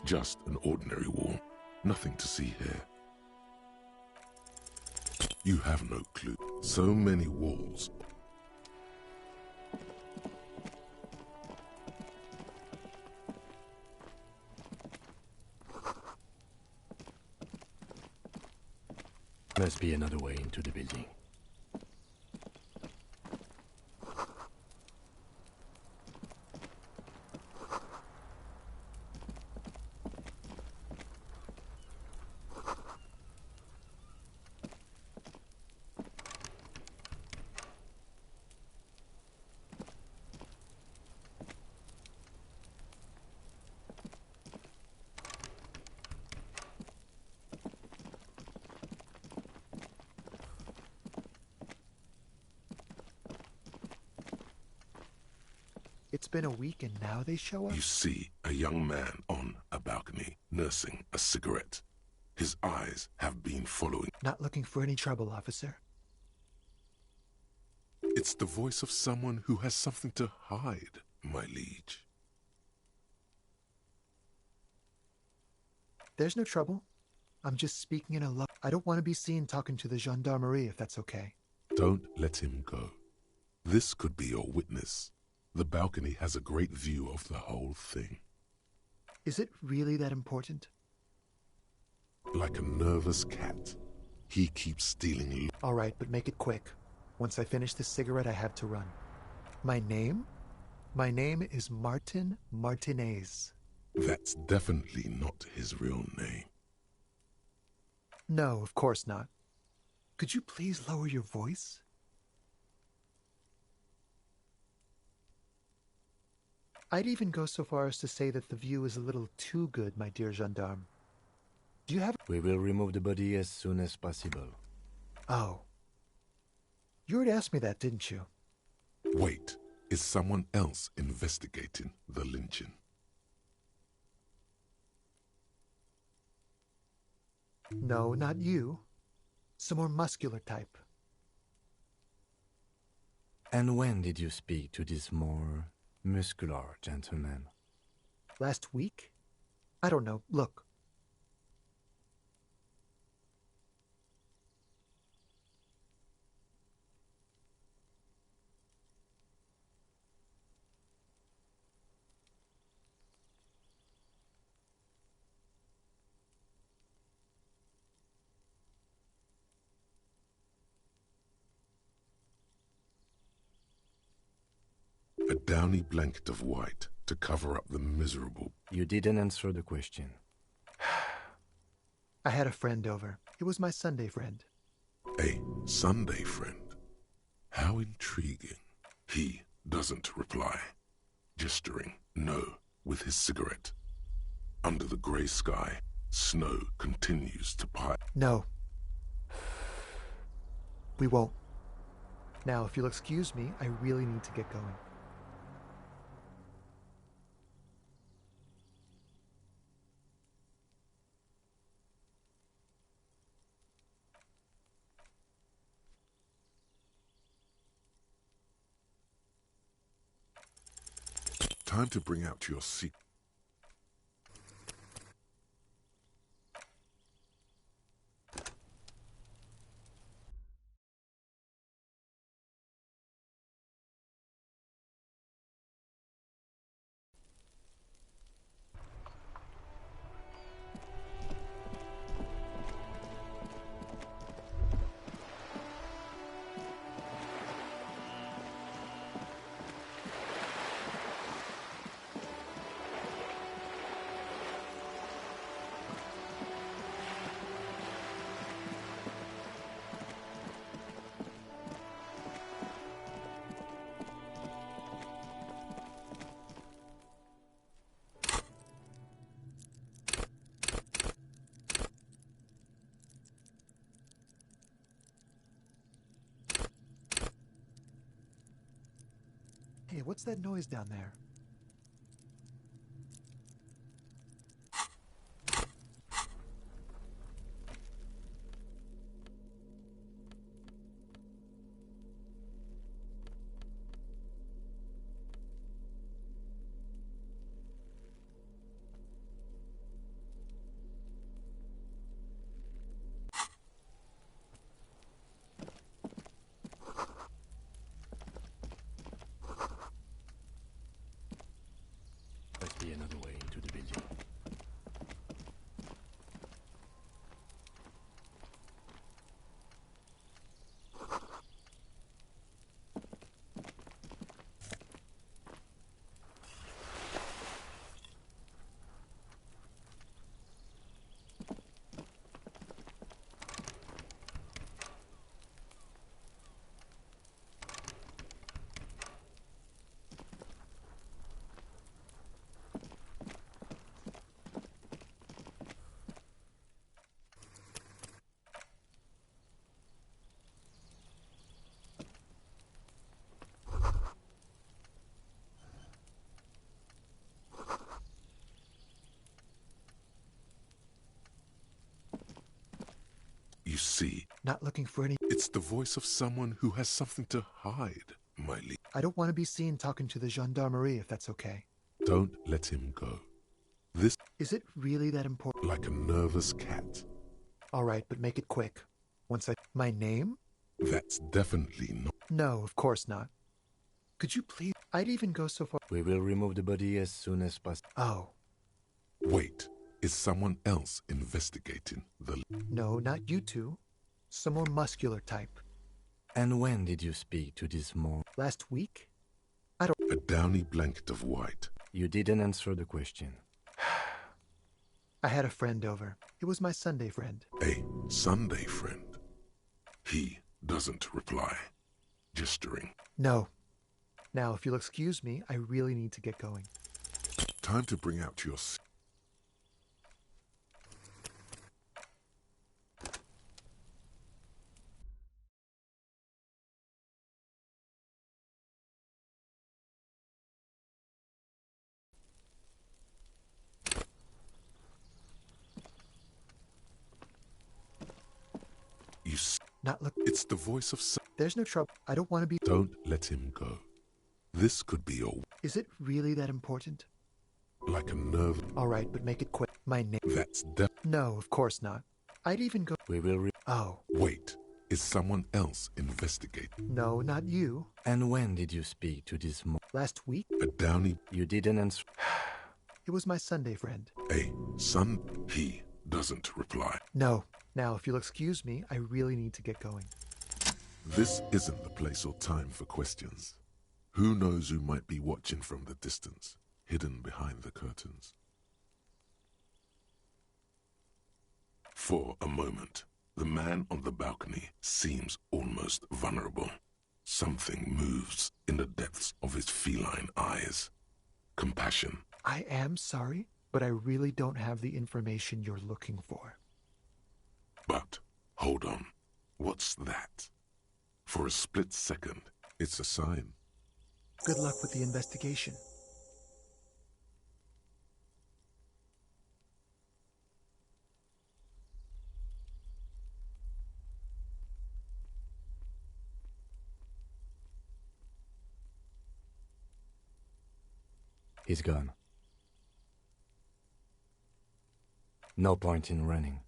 Just an ordinary wall. Nothing to see here. You have no clue. So many walls. Must be another way into the building. It's been a week and now they show up? You see a young man on a balcony, nursing a cigarette. His eyes have been following. Not looking for any trouble, officer. It's the voice of someone who has something to hide, my liege. There's no trouble. I'm just speaking in a low. I don't want to be seen talking to the gendarmerie, if that's okay. Don't let him go. This could be your witness. The balcony has a great view of the whole thing. Is it really that important? Like a nervous cat, he keeps stealing. All right, but make it quick. Once I finish this cigarette, I have to run. My name? My name is Martin Martinez. That's definitely not his real name. No, of course not. Could you please lower your voice? I'd even go so far as to say that the view is a little too good, my dear gendarme. Do you have... We will remove the body as soon as possible. Oh. You already asked me that, didn't you? Wait, is someone else investigating the lynching? No, not you. Some more muscular type. And when did you speak to this more muscular gentleman? Last week? I don't know. Look. A downy blanket of white to cover up the miserable... You didn't answer the question. I had a friend over. It was my Sunday friend. A Sunday friend? How intriguing. He doesn't reply, gesturing no with his cigarette. Under the grey sky, snow continues to pile. No. We won't. Now, if you'll excuse me, I really need to get going. Time to bring out your secret. Hey, what's that noise down there? Not looking for any... It's the voice of someone who has something to hide, my liege. I don't want to be seen talking to the gendarmerie, if that's okay. Don't let him go. This... Is it really that important? Like a nervous cat. All right, but make it quick. Once I... My name? That's definitely not... No, of course not. Could you please... I'd even go so far... We will remove the body as soon as possible. Oh. Wait, is someone else investigating the... No, not you two. Some more muscular type. And when did you speak to this more? Last week? A downy blanket of white. You didn't answer the question. I had a friend over. It was my Sunday friend. A Sunday friend. He doesn't reply, gesturing. No. Now, if you'll excuse me, I really need to get going. Time to bring out your... Not look... It's the voice of... There's no trouble. I don't want to be... Don't let him go. This could be your... Is it really that important? Like a nerve... All right, but make it quick. My name... That's No, of course not. I'd even go... We will Oh. Wait, is someone else investigating? No, not you. And when did you speak to this more? Last week? A downy... You didn't answer... It was my Sunday friend. A son... He doesn't reply. No. Now, if you'll excuse me, I really need to get going. This isn't the place or time for questions. Who knows who might be watching from the distance, hidden behind the curtains? For a moment, the man on the balcony seems almost vulnerable. Something moves in the depths of his feline eyes. Compassion. I am sorry, but I really don't have the information you're looking for. But, hold on. What's that? For a split second, it's a sign. Good luck with the investigation. He's gone. No point in running.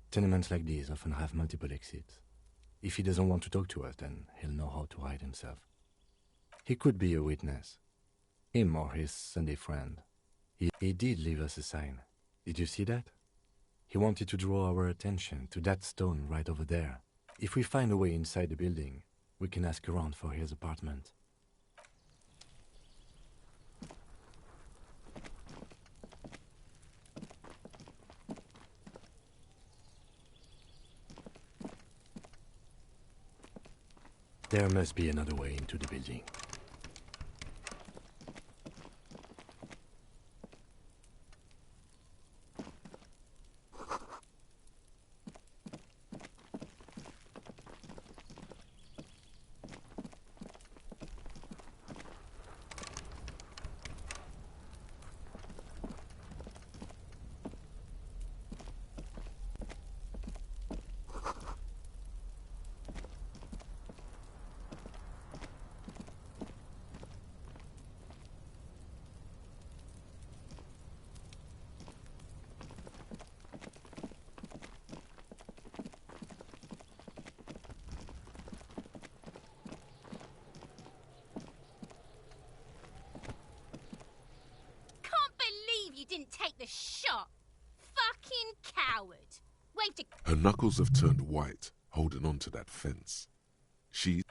Tenements like these often have multiple exits. If he doesn't want to talk to us, then he'll know how to hide himself. He could be a witness. Him or his Sunday friend. He did leave us a sign. Did you see that? He wanted to draw our attention to that stone right over there. If we find a way inside the building, we can ask around for his apartment. There must be another way into the building. Didn't take the shot. Fucking coward. Wait to... Her knuckles have turned white, holding on to that fence. She...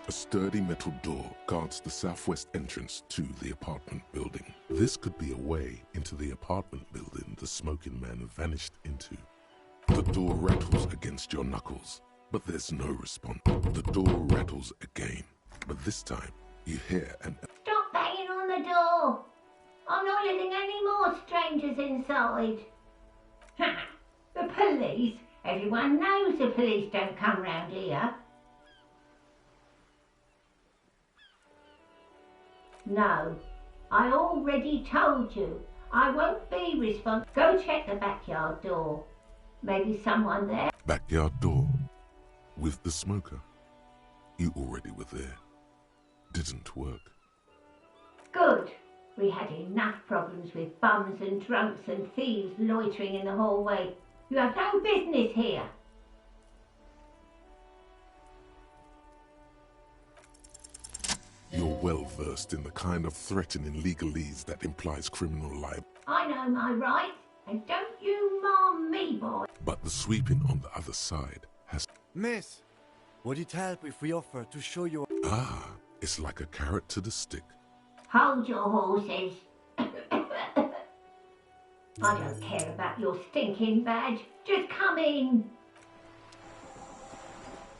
A sturdy metal door guards the southwest entrance to the apartment building. This could be a way into the apartment building the smoking man vanished into. The door rattles against your knuckles, But there's no response. The door rattles again, but this time you hear an... Stop banging on the door! I'm not letting any more strangers inside. Ha! The police? Everyone knows the police don't come round here. No, I already told you. I won't be responsible. Go check the backyard door. Maybe someone there. Backyard door. With the smoker. You already were there. Didn't work. Good. We had enough problems with bums and drunks and thieves loitering in the hallway. You have no business here. You're well versed in the kind of threatening legalese that implies criminal libel. I know my rights, and don't you marm me, boy. But the sweeping on the other side has... Miss, would it help if we offer to show you... Ah, it's like a carrot to the stick. Hold your horses. I don't care about your stinking badge. Just come in.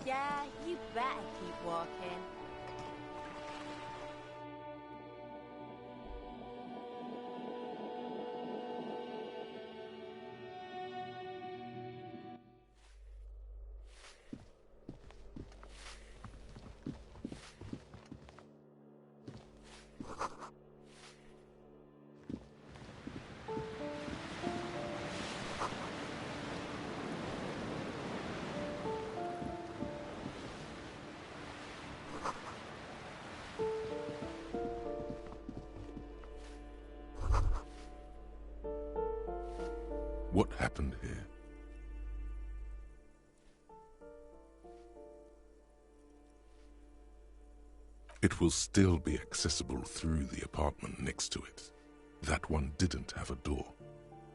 Yeah, you better keep walking. What happened here? It will still be accessible through the apartment next to it. That one didn't have a door.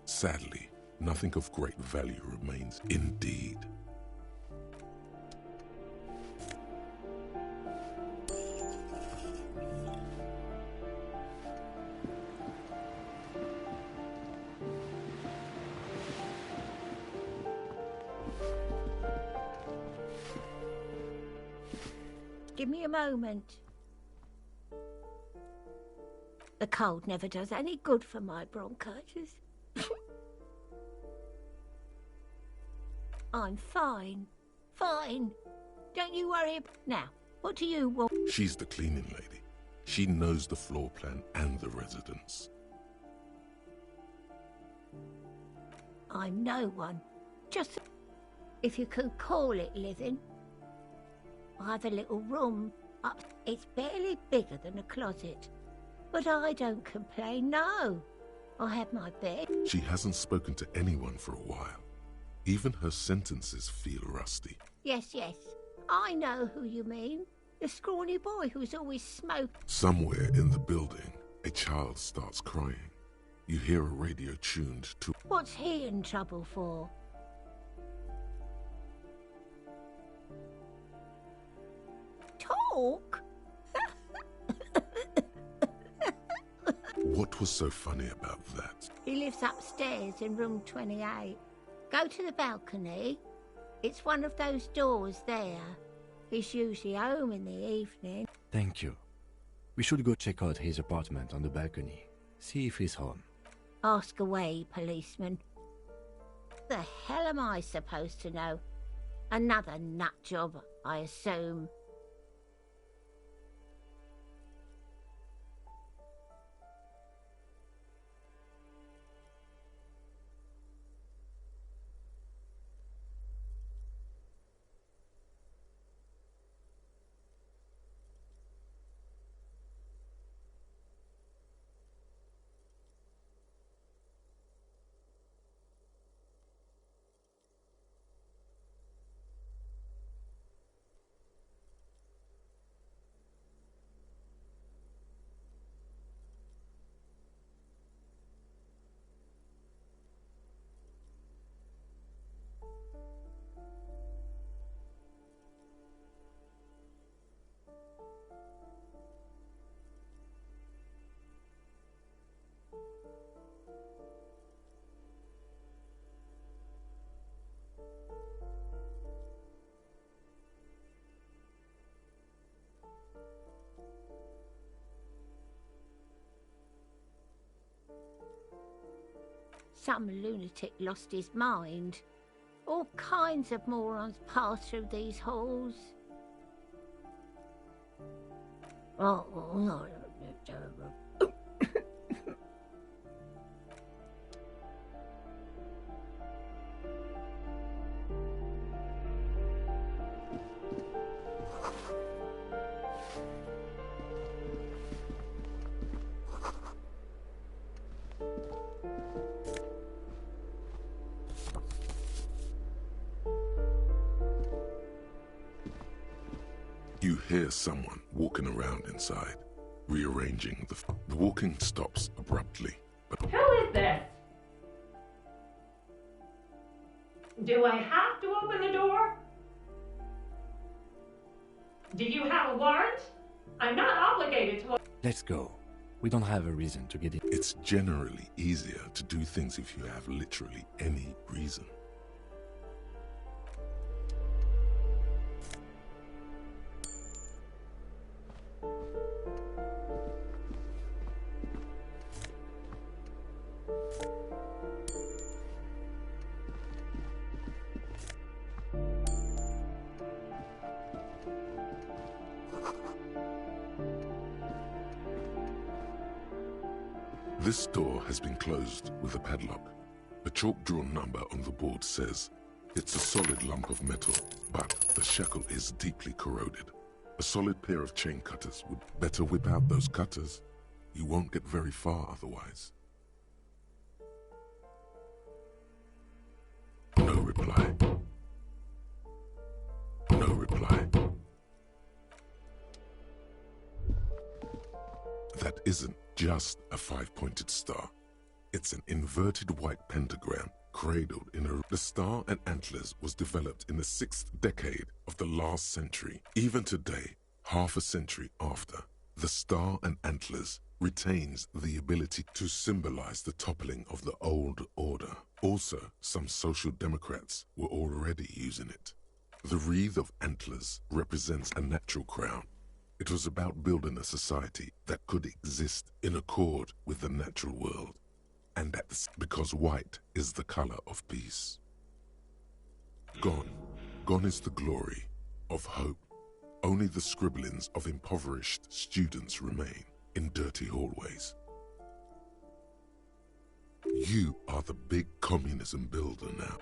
Sadly, nothing of great value remains indeed. Give me a moment. The cold never does any good for my bronchitis. I'm fine. Fine. Don't you worry. Now, what do you want? She's the cleaning lady. She knows the floor plan and the residence. I'm no one. Just if you can call it living. I have a little room up. It's barely bigger than a closet. But I don't complain, no. I have my bed. She hasn't spoken to anyone for a while. Even her sentences feel rusty. Yes, yes. I know who you mean. The scrawny boy who's always smoking. Somewhere in the building, a child starts crying. You hear a radio tuned to... What's he in trouble for? Talk? What was so funny about that? He lives upstairs in room 28. Go to the balcony. It's one of those doors there. He's usually home in the evening. Thank you. We should go check out his apartment on the balcony. See if he's home. Ask away, policeman. The hell am I supposed to know? Another nut job, I assume. some lunatic lost his mind. All kinds of morons pass through these halls. Oh, no. You hear someone walking around inside, rearranging the walking stops abruptly. But who is this? Do I have to open the door? Do you have a warrant? I'm not obligated to. Let's go. We don't have a reason to get in. It's generally easier to do things if you have literally any reason. This door has been closed with a padlock. A chalk-drawn number on the board says, it's a solid lump of metal, but the shackle is deeply corroded. A solid pair of chain cutters would better whip out those cutters. You won't get very far otherwise. No reply. No reply. That isn't just a five-pointed star. It's an inverted white pentagram cradled in a... The star and antlers was developed in the 6th decade of the last century. Even today, half a century after, the star and antlers retains the ability to symbolize the toppling of the old order. Also, some social democrats were already using it. The wreath of antlers represents a natural crown. It was about building a society that could exist in accord with the natural world, and that's because white is the color of peace. Gone is the glory of hope. Only the scribblings of impoverished students remain in dirty hallways. You are the big communism builder now.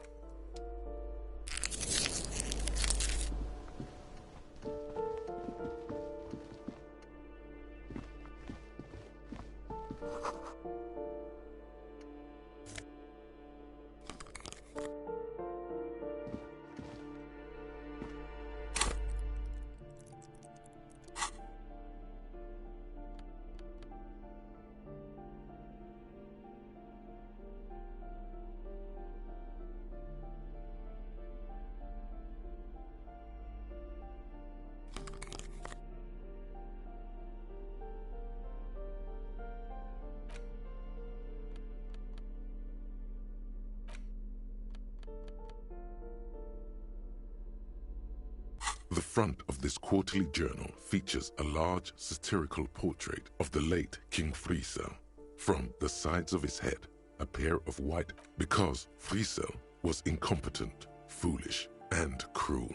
The front of this quarterly journal features a large satirical portrait of the late King Friesel. From the sides of his head, a pair of white, because Friesel was incompetent, foolish, and cruel.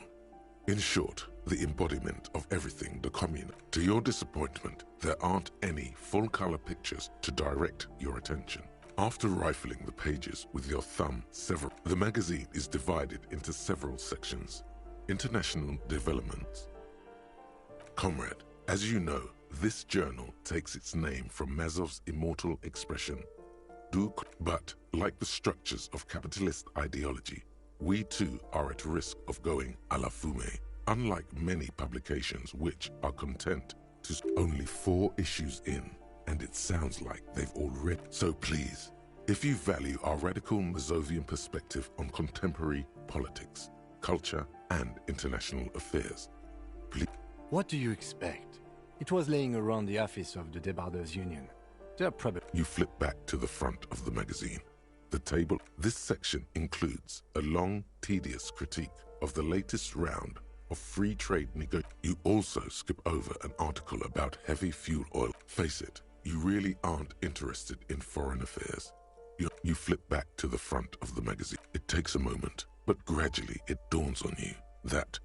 In short, the embodiment of everything the commune. To your disappointment, there aren't any full-color pictures to direct your attention. After rifling the pages with your thumb, the magazine is divided into several sections. International developments. Comrade, as you know, this journal takes its name from Mazov's immortal expression, but like the structures of capitalist ideology, we too are at risk of going à la fumée. Unlike many publications which are content to only 4 issues in, and it sounds like they've already. So please, if you value our radical Mazovian perspective on contemporary politics, culture, and international affairs, please. What do you expect? It was laying around the office of the Debarders Union. They're probably... You flip back to the front of the magazine. The table. This section includes a long, tedious critique of the latest round of free trade negotiations. You also skip over an article about heavy fuel oil. Face it, you really aren't interested in foreign affairs. You flip back to the front of the magazine. It takes a moment, but gradually it dawns on you that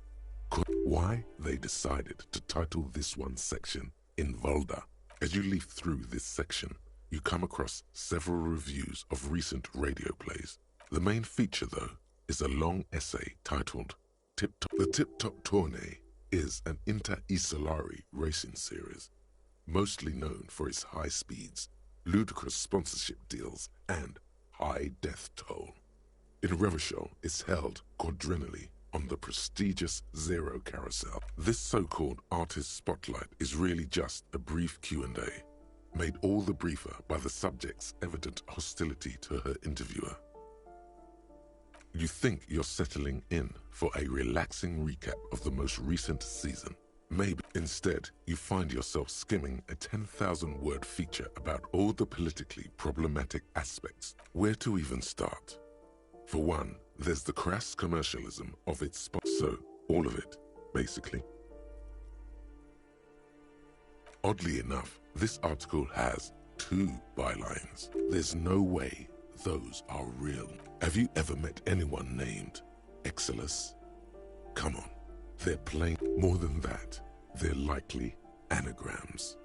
why they decided to title this one section Invalda. As you leaf through this section, you come across several reviews of recent radio plays. The main feature, though, is a long essay titled The Tip Top Tournée is an inter-Isolari racing series, mostly known for its high speeds, ludicrous sponsorship deals, and high death toll. In Revachol, it's held quadrennially on the prestigious Zero Carousel. This so-called artist spotlight is really just a brief Q&A, made all the briefer by the subject's evident hostility to her interviewer. You think you're settling in for a relaxing recap of the most recent season. Maybe instead, you find yourself skimming a 10,000-word feature about all the politically problematic aspects. Where to even start? For one, there's the crass commercialism of its spot. So, all of it, basically. Oddly enough, this article has 2 bylines. There's no way those are real. Have you ever met anyone named Exilus? Come on, they're plain. More than that, they're likely anagrams.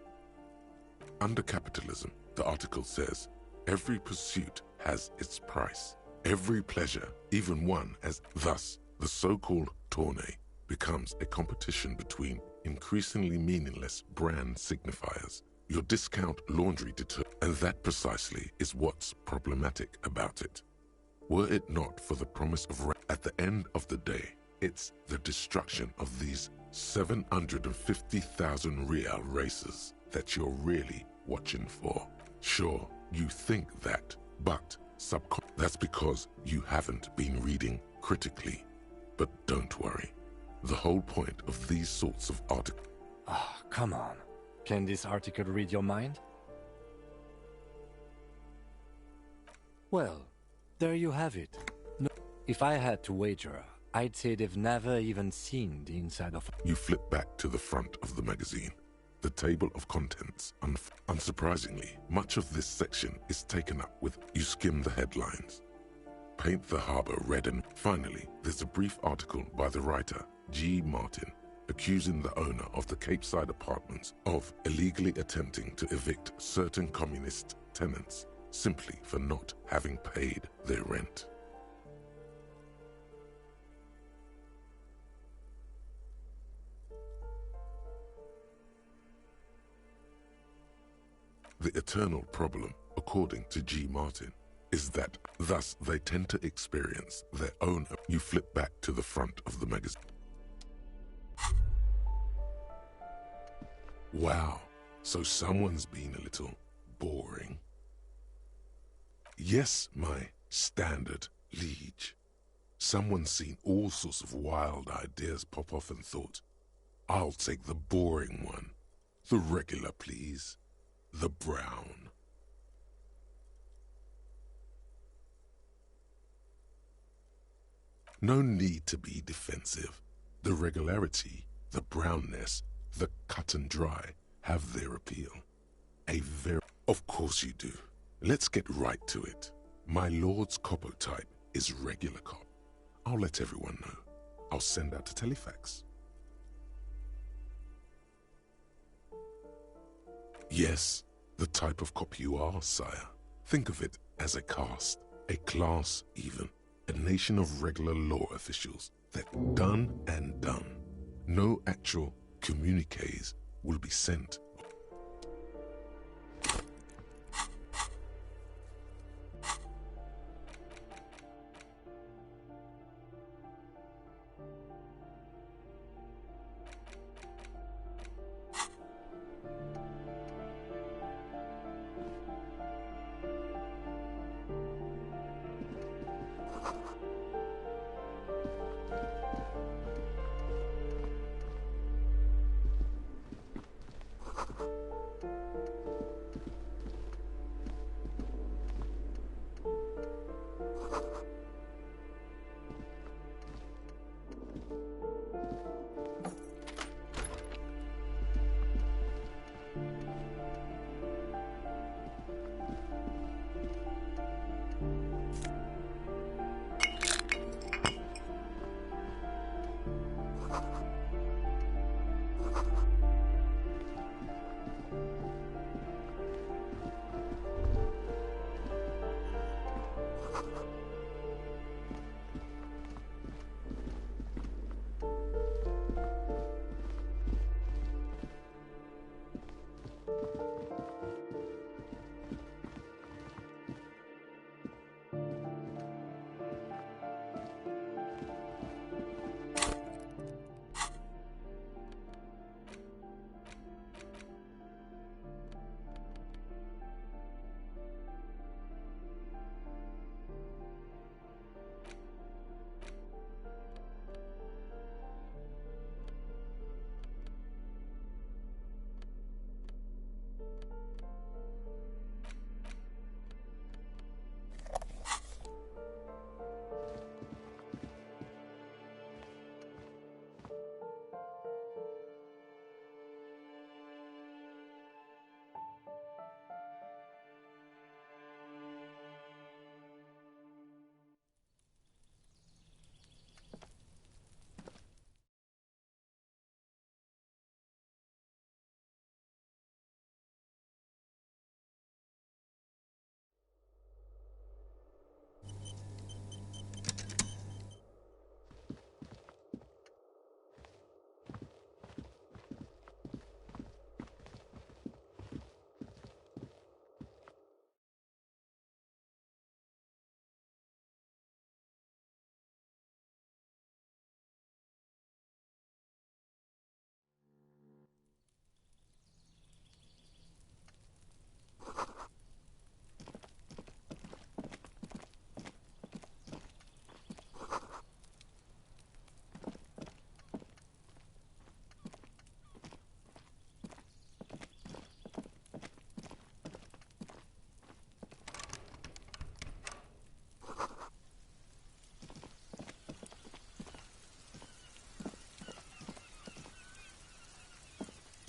Under capitalism, the article says, every pursuit has its price. Every pleasure, even one as thus, the so-called tournée becomes a competition between increasingly meaningless brand signifiers. Your discount laundry detergent, and that precisely is what's problematic about it. Were it not for the promise of at the end of the day, it's the destruction of these 750,000 real races that you're really watching for. Sure, you think that, but that's because you haven't been reading critically. But don't worry. The whole point of these sorts of articles... Ah, come on. Can this article read your mind? Well, there you have it. No, if I had to wager, I'd say they've never even seen the inside of... You flip back to the front of the magazine. The table of contents. Unsurprisingly, much of this section is taken up with you skim the headlines. Paint the harbor red and... Finally, there's a brief article by the writer, G. Martin, accusing the owner of the Capeside apartments of illegally attempting to evict certain communist tenants simply for not having paid their rent. The eternal problem, according to G. Martin, is that thus they tend to experience their own... You flip back to the front of the magazine. Wow, so someone's been a little boring. Yes, my standard liege. Someone's seen all sorts of wild ideas pop off and thought, I'll take the boring one. The regular, please. The brown. No need to be defensive. The regularity, the brownness, the cut and dry have their appeal. Of course you do. Let's get right to it. My lord's coppo type is regular cop. I'll let everyone know. I'll send out a telefax. Yes, the type of cop you are, sire. Think of it as a caste, a class even, a nation of regular law officials that done and done. No actual communiques will be sent.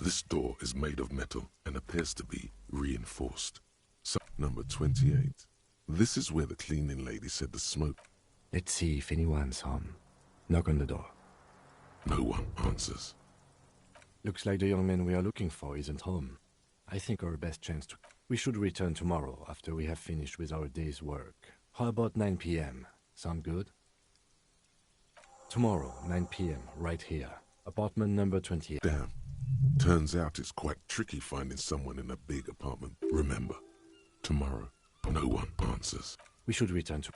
This door is made of metal and appears to be reinforced. So, number 28. This is where the cleaning lady said the smoke. Let's see if anyone's home. Knock on the door. No one answers. Looks like the young man we are looking for isn't home. I think our best chance to... We should return tomorrow after we have finished with our day's work. How about 9 p.m.? Sound good? Tomorrow, 9 p.m., right here. Apartment number 28. Damn. Turns out it's quite tricky finding someone in a big apartment. Remember, tomorrow, no one answers. We should return to...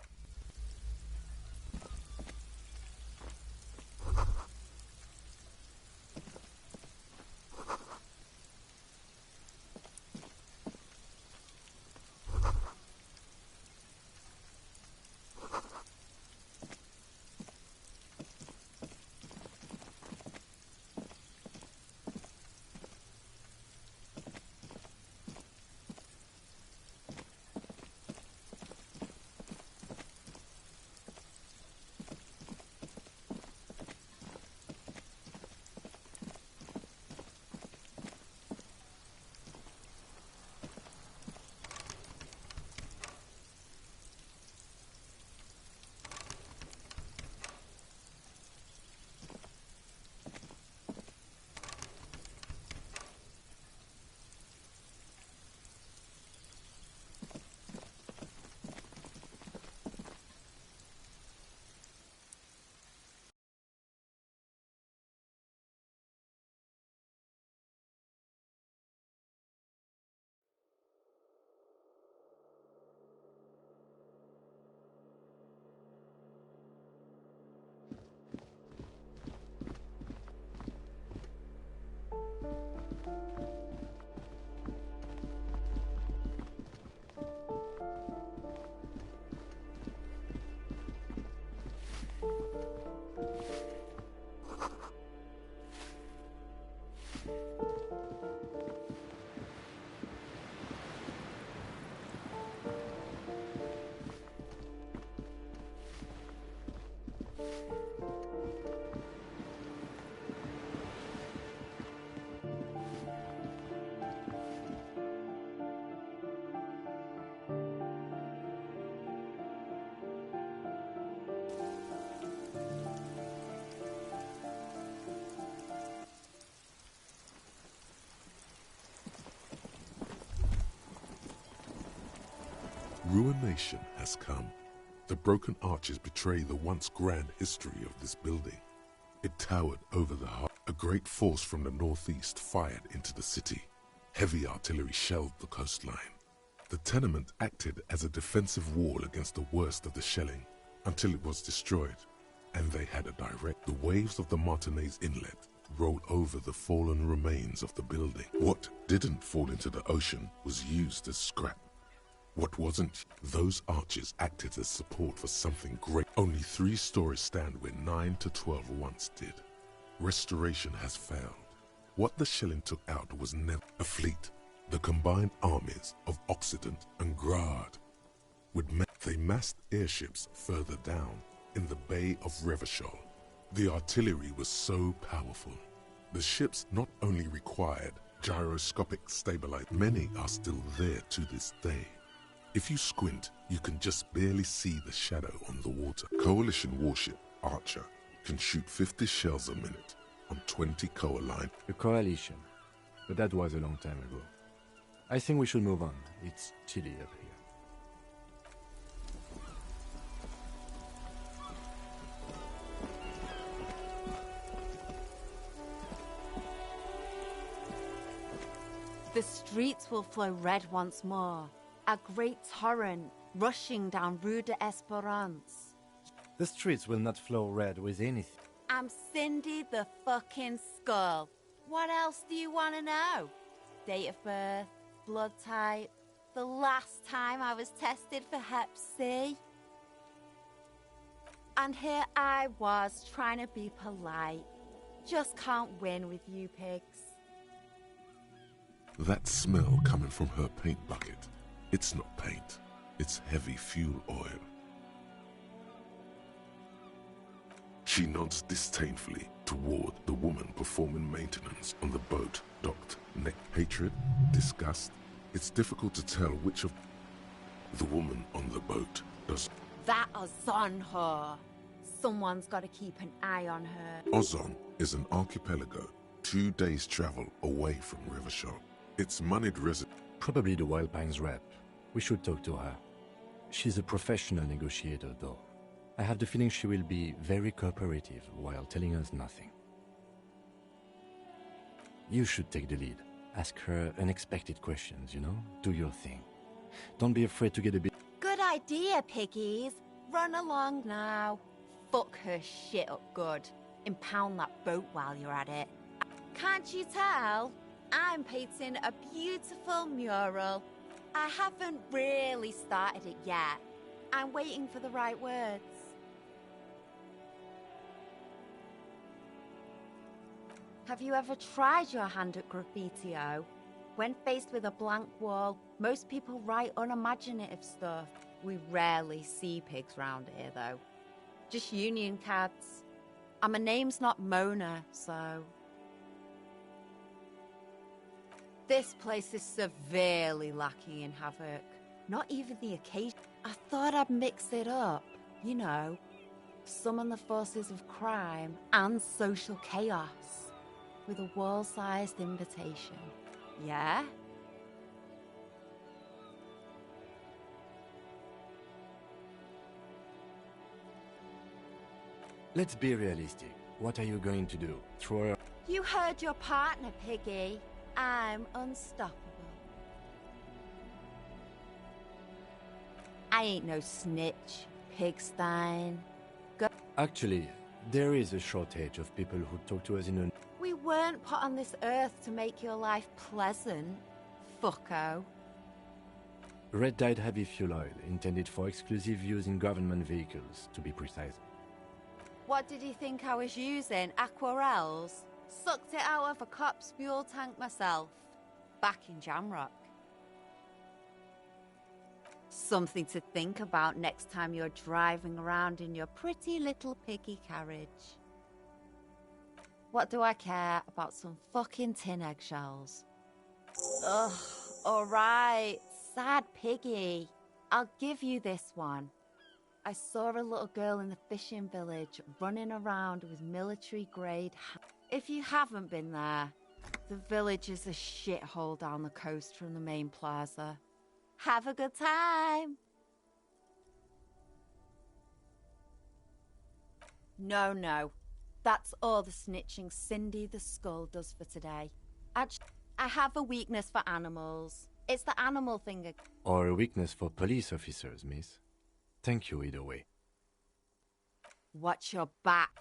Ruination has come. The broken arches betray the once grand history of this building. It towered over the heart. A great force from the northeast fired into the city. Heavy artillery shelled the coastline. The tenement acted as a defensive wall against the worst of the shelling until it was destroyed, and they had a direct... The waves of the Martinez Inlet rolled over the fallen remains of the building. What didn't fall into the ocean was used as scrap. What wasn't? Those arches acted as support for something great. Only 3 stories stand where 9 to 12 once did. Restoration has failed. What the shelling took out was never a fleet. The combined armies of Occident and Grad they massed airships further down in the Bay of Revachol. The artillery was so powerful. The ships not only required gyroscopic stabilization, many are still there to this day. If you squint, you can just barely see the shadow on the water. Coalition warship Archer can shoot 50 shells a minute on 20 Coalition. The Coalition. But that was a long time ago. I think we should move on. It's chilly up here. The streets will flow red once more. A great torrent rushing down Rue de Esperance. The streets will not flow red with anything. I'm Cindy the fucking Skull. What else do you want to know? Date of birth, blood type, the last time I was tested for Hep C. And here I was trying to be polite. Just can't win with you pigs. That smell coming from her paint bucket. It's not paint, it's heavy fuel oil. She nods disdainfully toward the woman performing maintenance on the boat docked Hatred? Disgust? It's difficult to tell which of the woman on the boat does. That Ozon whore. Someone's got to keep an eye on her. Ozon is an archipelago 2 days travel away from Rivershore. Its moneyed resident. Probably the Wild Pines rep. We should talk to her. She's a professional negotiator, though. I have the feeling she will be very cooperative while telling us nothing. You should take the lead. Ask her unexpected questions, you know? Do your thing. Don't be afraid to get a bit... Good idea, piggies. Run along now. Fuck her shit up good. Impound that boat while you're at it. Can't you tell? I'm painting a beautiful mural. I haven't really started it yet. I'm waiting for the right words. Have you ever tried your hand at graffiti-o? When faced with a blank wall, most people write unimaginative stuff. We rarely see pigs round here, though. Just union cards. And my name's not Mona, so... This place is severely lacking in havoc. Not even the occasion. I thought I'd mix it up, you know. Summon the forces of crime and social chaos with a wall-sized invitation. Yeah? Let's be realistic. What are you going to do? Throw her... You heard your partner, Piggy. I'm unstoppable. I ain't no snitch, Pigstein. Actually, there is a shortage of people who talk to us in a... We weren't put on this earth to make your life pleasant, fucko. Red dyed heavy fuel oil, intended for exclusive use in government vehicles, to be precise. What did you think I was using? Aquarels? Sucked it out of a cop's fuel tank myself, back in Jamrock. Something to think about next time you're driving around in your pretty little piggy carriage. What do I care about some fucking tin eggshells? Ugh, alright, sad piggy. I'll give you this one. I saw a little girl in the fishing village running around with military-grade... If you haven't been there, the village is a shithole down the coast from the main plaza. Have a good time! No. That's all the snitching Cindy the Skull does for today. Actually, I have a weakness for animals. It's the animal thing. Or a weakness for police officers, miss. Thank you either way. Watch your back.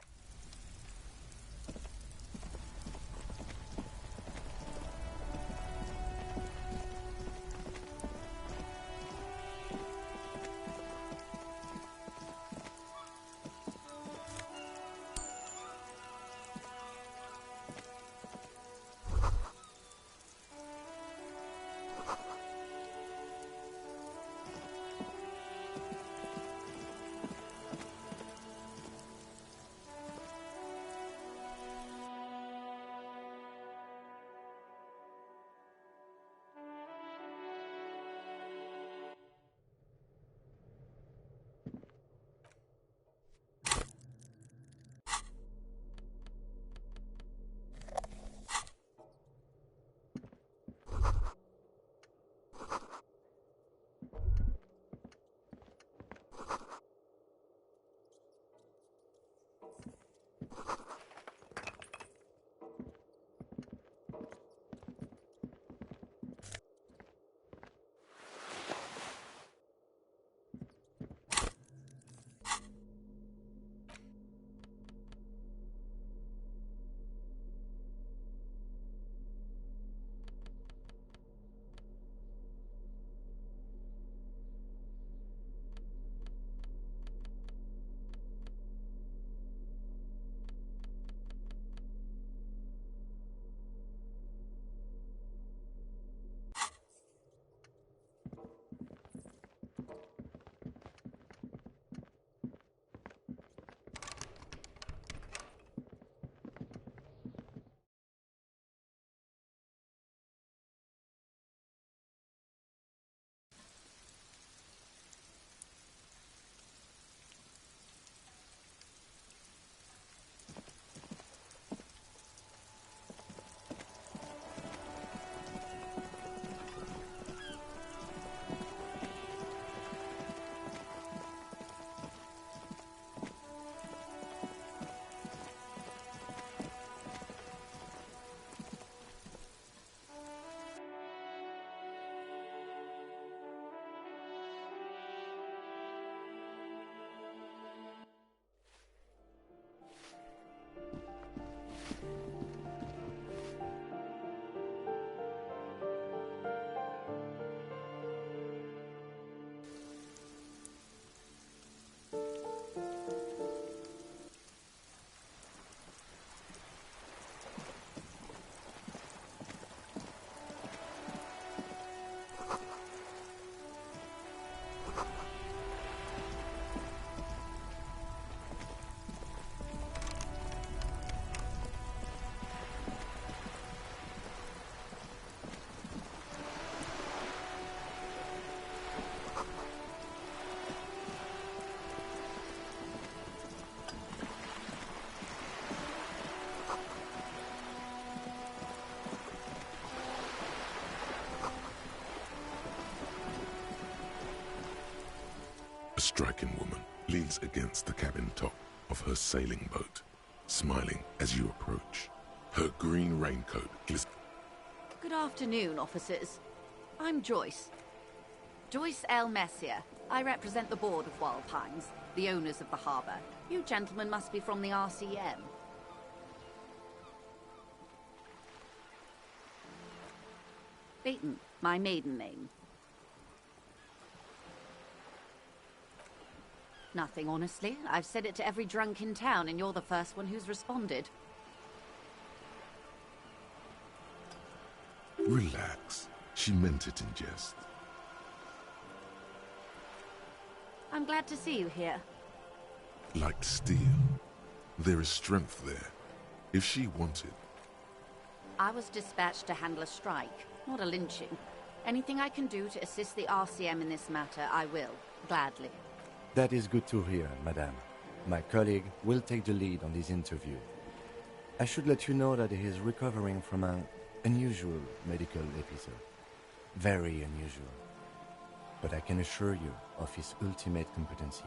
striking woman leans against the cabin top of her sailing boat, smiling as you approach. Her green raincoat glistens. Good afternoon, officers. I'm Joyce. Joyce L. Messier. I represent the board of Wild Pines, the owners of the harbour. You gentlemen must be from the RCM. Beaton, my maiden name. Nothing, honestly. I've said it to every drunk in town, and you're the first one who's responded. Relax. She meant it in jest. I'm glad to see you here. Like steel. There is strength there. If she wanted. I was dispatched to handle a strike, not a lynching. Anything I can do to assist the RCM in this matter, I will. Gladly. That is good to hear, madame. My colleague will take the lead on this interview. I should let you know that he is recovering from an unusual medical episode. Very unusual. But I can assure you of his ultimate competency.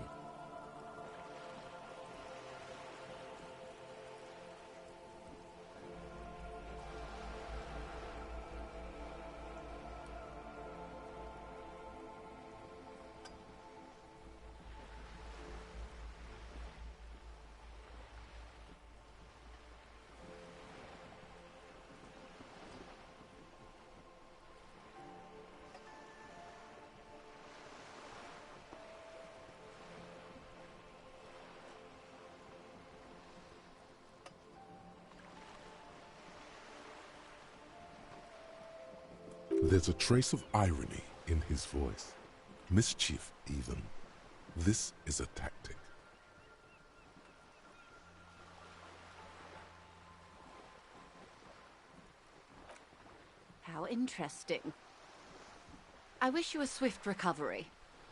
There's a trace of irony in his voice. Mischief, even. This is a tactic. How interesting. I wish you a swift recovery.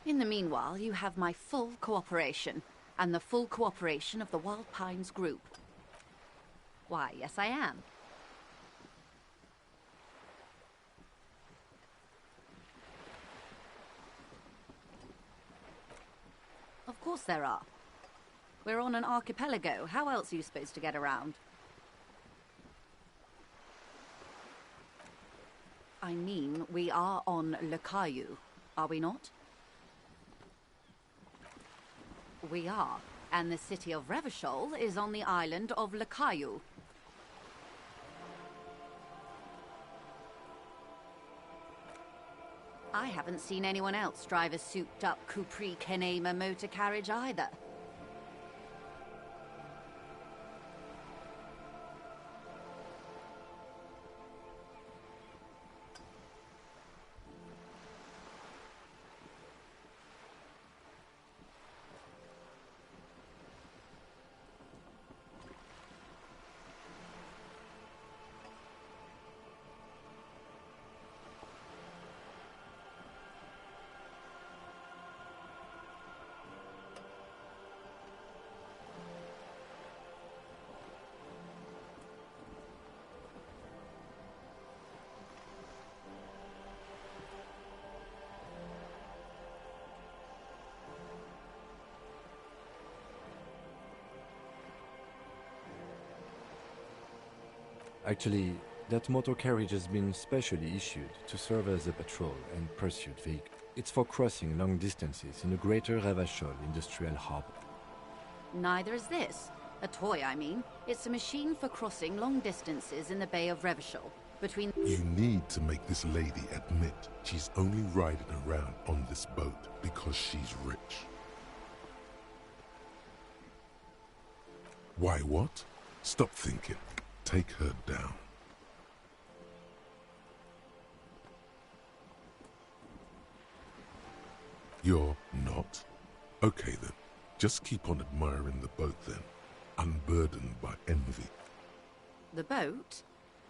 In the meanwhile, you have my full cooperation, and the full cooperation of the Wild Pines group. Why, yes I am. Of course there are. We're on an archipelago. How else are you supposed to get around? I mean, we are on Le Caillou, are we not? We are, and the city of Revachol is on the island of Le Caillou. I haven't seen anyone else drive a souped-up Capri Kenema motor carriage either. Actually, that motor carriage has been specially issued to serve as a patrol and pursuit vehicle. It's for crossing long distances in the greater Revachol industrial hub. Neither is this. A toy, I mean. It's a machine for crossing long distances in the Bay of Revachol, between... You need to make this lady admit she's only riding around on this boat because she's rich. Why what? Stop thinking. Take her down. You're not? Okay then. Just keep on admiring the boat then, unburdened by envy. The boat?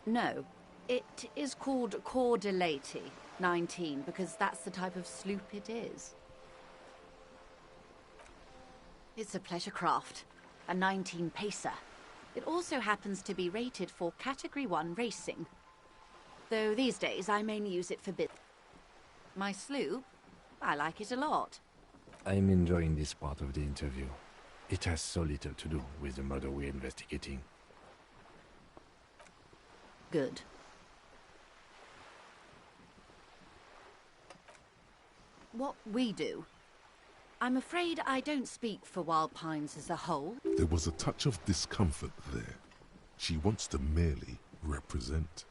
No. It is called Cor de Leyte 19 because that's the type of sloop it is. It's a pleasure craft, a 19 pacer. It also happens to be rated for Category 1 racing. Though these days I mainly use it for business. My sloop? I like it a lot. I'm enjoying this part of the interview. It has so little to do with the murder we're investigating. Good. What we do. I'm afraid I don't speak for Wild Pines as a whole. There was a touch of discomfort there. She wants to merely represent.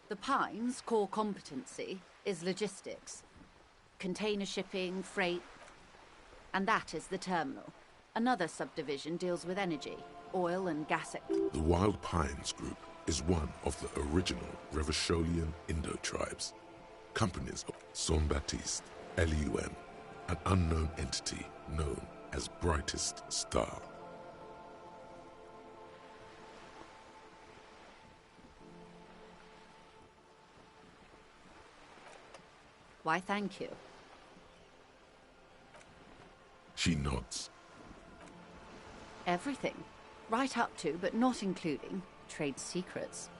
The Pines' core competency is logistics. Container shipping, freight, and that is the terminal. Another subdivision deals with energy, oil and gas. The Wild Pines Group is one of the original Revacholian Indo tribes. Companies of Saint-Baptiste, LUM, an unknown entity known as Brightest Star. Why, thank you. She nods. Everything. Right up to, but not including, trade secrets.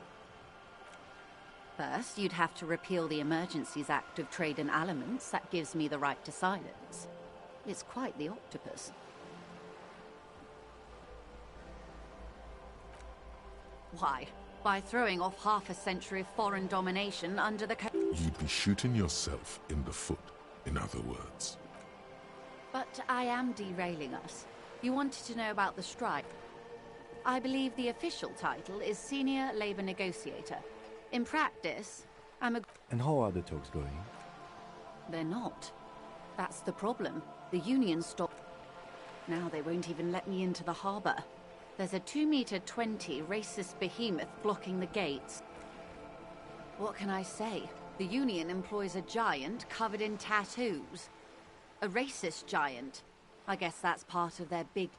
First, you'd have to repeal the Emergencies Act of Trade in Aliments. That gives me the right to silence. It's quite the octopus. Why? By throwing off half a century of foreign domination under the You'd be shooting yourself in the foot, in other words. But I am derailing us. You wanted to know about the strike. I believe the official title is Senior Labor Negotiator. In practice, I'm a... And how are the talks going? They're not. That's the problem. The union stopped. Now they won't even let me into the harbour. There's a 2-meter-20 racist behemoth blocking the gates. What can I say? The union employs a giant covered in tattoos. A racist giant. I guess that's part of their big...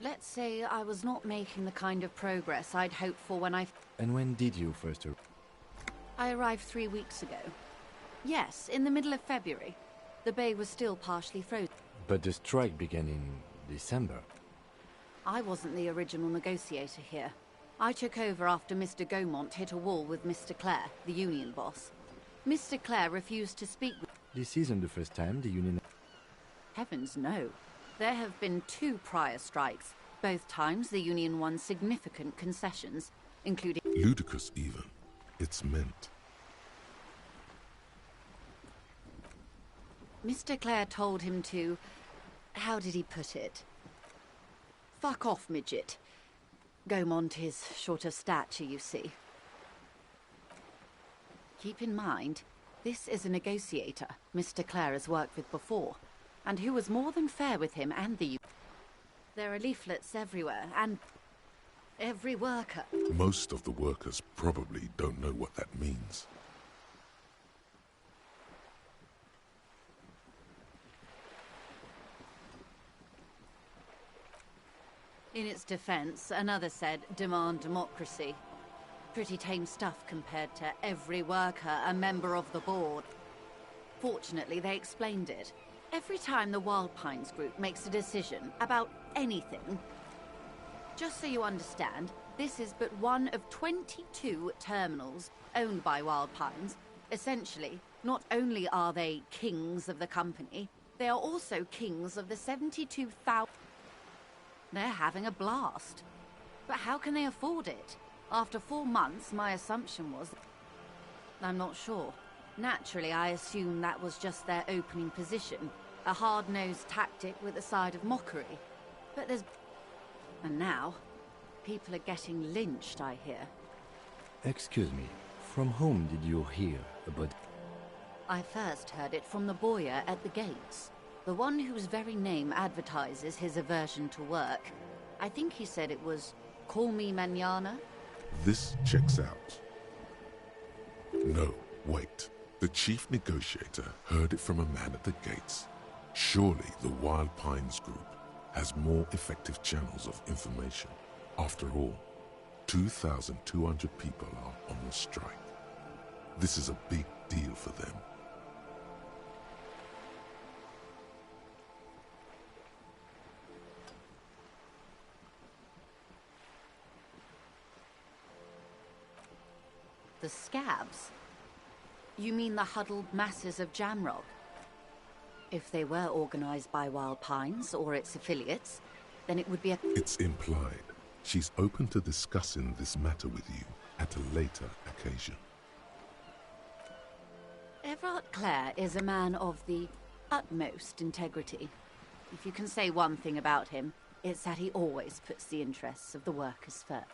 Let's say I was not making the kind of progress I'd hoped for when I... And when did you first arrive? I arrived 3 weeks ago. Yes, in the middle of February. The bay was still partially frozen. But the strike began in December. I wasn't the original negotiator here. I took over after Mr. Gaumont hit a wall with Mr. Clare, the union boss. Mr. Clare refused to speak with... This isn't the first time the union... Heavens, no. There have been 2 prior strikes. Both times the union won significant concessions, including... Ludicrous, even. It's meant. Mr. Clare told him to... How did he put it? Fuck off, midget. Gaumont is short of stature, you see. Keep in mind, this is a negotiator Mr. Clare has worked with before, and who was more than fair with him and the... There are leaflets everywhere, and every worker... Most of the workers probably don't know what that means. In its defense, another said, demand democracy. Pretty tame stuff compared to every worker a member of the board. Fortunately, they explained it. Every time the Wild Pines Group makes a decision about anything, just so you understand, this is but one of 22 terminals owned by Wild Pines. Essentially, not only are they kings of the company, they are also kings of the 72,000... They're having a blast. But how can they afford it? After 4 months, my assumption was... I'm not sure. Naturally, I assumed that was just their opening position. A hard-nosed tactic with a side of mockery. But there's... And now, people are getting lynched, I hear. Excuse me, from whom did you hear about... I first heard it from the boyer at the gates. The one whose very name advertises his aversion to work. I think he said it was, call me mañana. This checks out. No, wait. The chief negotiator heard it from a man at the gates. Surely the Wild Pines Group has more effective channels of information. After all, 2,200 people are on the strike. This is a big deal for them. The The scabs? You mean the huddled masses of Jamrock? If they were organized by Wild Pines or its affiliates, then it would be a... It's implied. She's open to discussing this matter with you at a later occasion. Everard Clare is a man of the utmost integrity. If you can say one thing about him, it's that he always puts the interests of the workers first.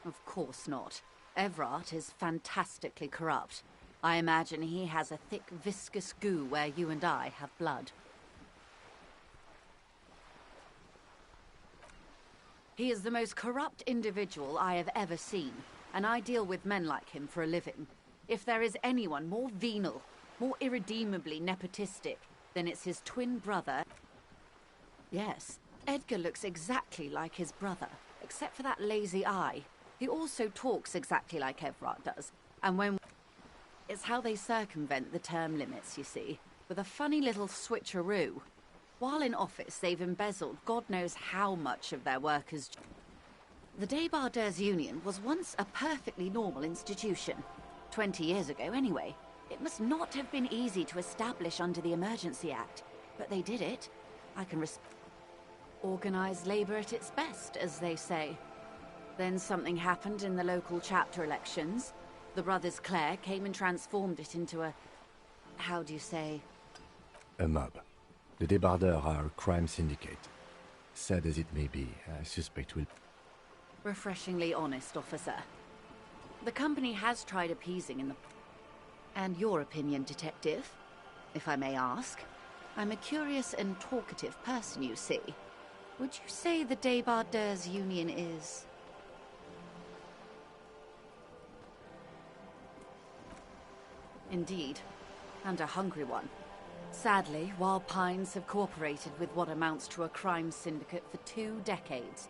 Of course not. Everard is fantastically corrupt. I imagine he has a thick, viscous goo where you and I have blood. He is the most corrupt individual I have ever seen, and I deal with men like him for a living. If there is anyone more venal, more irredeemably nepotistic, then it's his twin brother. Yes, Edgar looks exactly like his brother, except for that lazy eye. He also talks exactly like Everard does, and when... It's how they circumvent the term limits, you see, with a funny little switcheroo. While in office, they've embezzled God knows how much of their workers... The Débardeurs Union was once a perfectly normal institution. 20 years ago, anyway. It must not have been easy to establish under the Emergency Act, but they did it. I can organize labor at its best, as they say. Then something happened in the local chapter elections. The brothers Clare came and transformed it into a... how do you say? A mob. The Débardeurs are a crime syndicate. Sad as it may be, I suspect we'll... Refreshingly honest, officer. The company has tried appeasing in the... And your opinion, detective? If I may ask. I'm a curious and talkative person, you see. Would you say the Débardeurs Union is... Indeed, and a hungry one. Sadly, Wild Pines have cooperated with what amounts to a crime syndicate for 2 decades.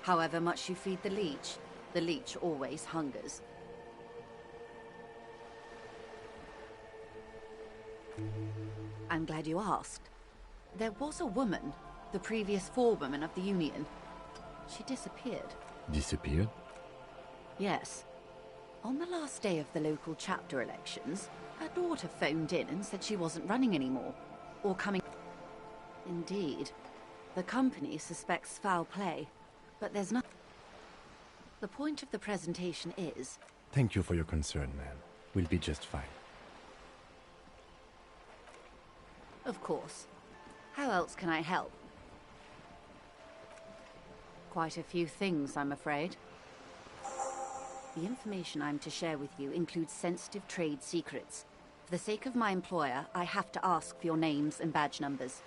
However much you feed the leech always hungers. I'm glad you asked. There was a woman, the previous forewoman of the Union. She disappeared. Disappeared? Yes. On the last day of the local chapter elections, her daughter phoned in and said she wasn't running anymore, or coming... Indeed. The company suspects foul play, but there's nothing... The point of the presentation is... Thank you for your concern, ma'am. We'll be just fine. Of course. How else can I help? Quite a few things, I'm afraid. The information I'm to share with you includes sensitive trade secrets. For the sake of my employer, I have to ask for your names and badge numbers.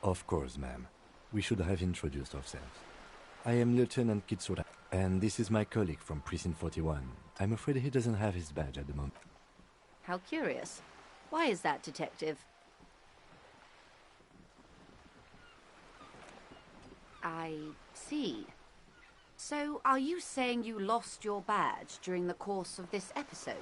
Of course, ma'am. We should have introduced ourselves. I am Lieutenant Kitsura, and this is my colleague from Precinct 41. I'm afraid he doesn't have his badge at the moment. How curious. Why is that, Detective? I see. So, are you saying you lost your badge during the course of this episode?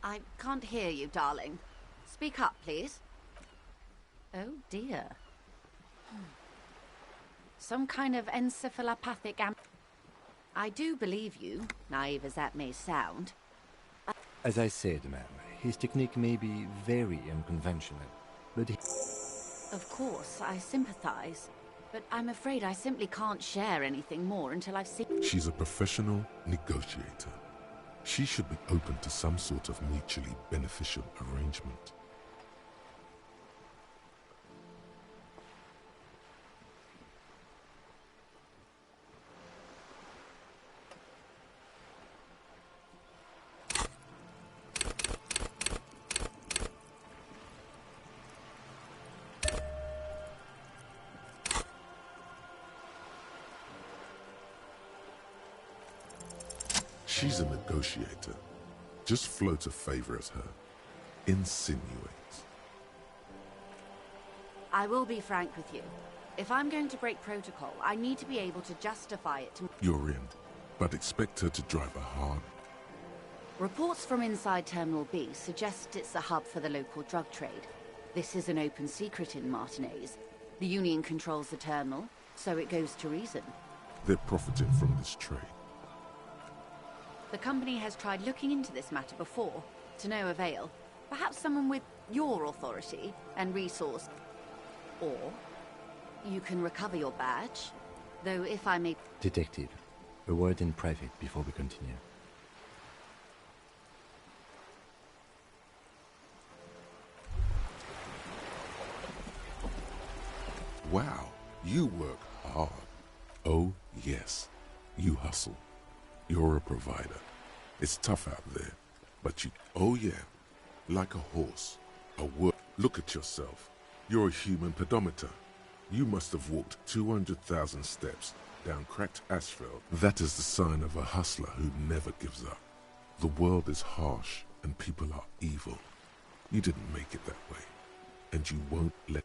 I can't hear you, darling. Speak up, please. Oh, dear. Some kind of encephalopathic I do believe you, naive as that may sound. As I said, ma'am, his technique may be very unconventional, but he... Of course, I sympathize. But I'm afraid I simply can't share anything more until I've seen... She's a professional negotiator. She should be open to some sort of mutually beneficial arrangement. She's a negotiator. Just float a favor at her. Insinuates. I will be frank with you. If I'm going to break protocol, I need to be able to justify it to... You're in, but expect her to drive a hard... Reports from inside Terminal B suggest it's a hub for the local drug trade. This is an open secret in Martinez. The Union controls the terminal, so it goes to reason. They're profiting from this trade. The company has tried looking into this matter before, to no avail. Perhaps someone with your authority and resource. Or you can recover your badge, though if I may... Detective, a word in private before we continue. Wow, you work hard. Oh, yes, you hustle. You're a provider. It's tough out there, but you... Oh, yeah, like a horse, a work... Look at yourself. You're a human pedometer. You must have walked 200,000 steps down cracked asphalt. That is the sign of a hustler who never gives up. The world is harsh and people are evil. You didn't make it that way, and you won't let...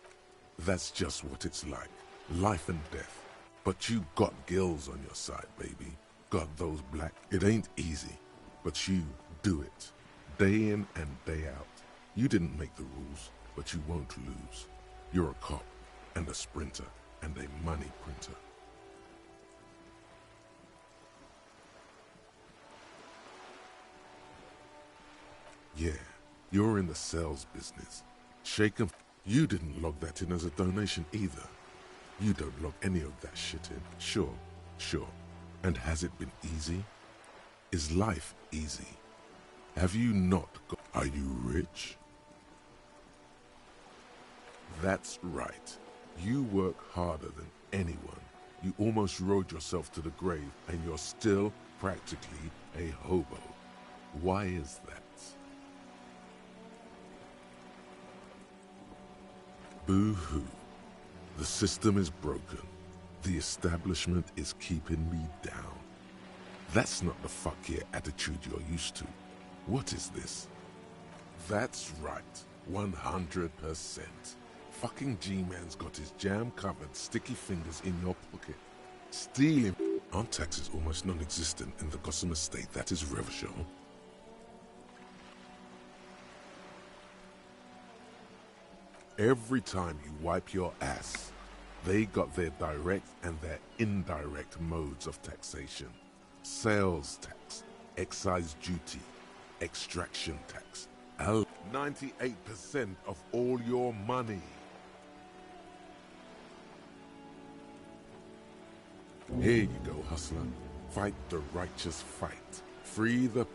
That's just what it's like. Life and death. But you got gills on your side, baby. Got those black... It ain't easy, but you do it. Day in and day out. You didn't make the rules, but you won't lose. You're a cop, and a sprinter, and a money printer. Yeah, you're in the sales business. Shake 'em. You didn't log that in as a donation either. You don't log any of that shit in. Sure. And has it been easy? Is life easy? Have you not got... Are you rich? That's right. You work harder than anyone. You almost rode yourself to the grave, and you're still practically a hobo. Why is that? Boo-hoo. The system is broken. The establishment is keeping me down. That's not the fuck yeah attitude you're used to. What is this? That's right. 100%. Fucking G-Man's got his jam-covered sticky fingers in your pocket. Stealing. Aren't taxes almost non-existent in the Gotham estate? That is Revachol. Every time you wipe your ass, they got their direct and their indirect modes of taxation. Sales tax, excise duty, extraction tax. 98% of all your money. Here you go, hustler. Fight the righteous fight. Free the...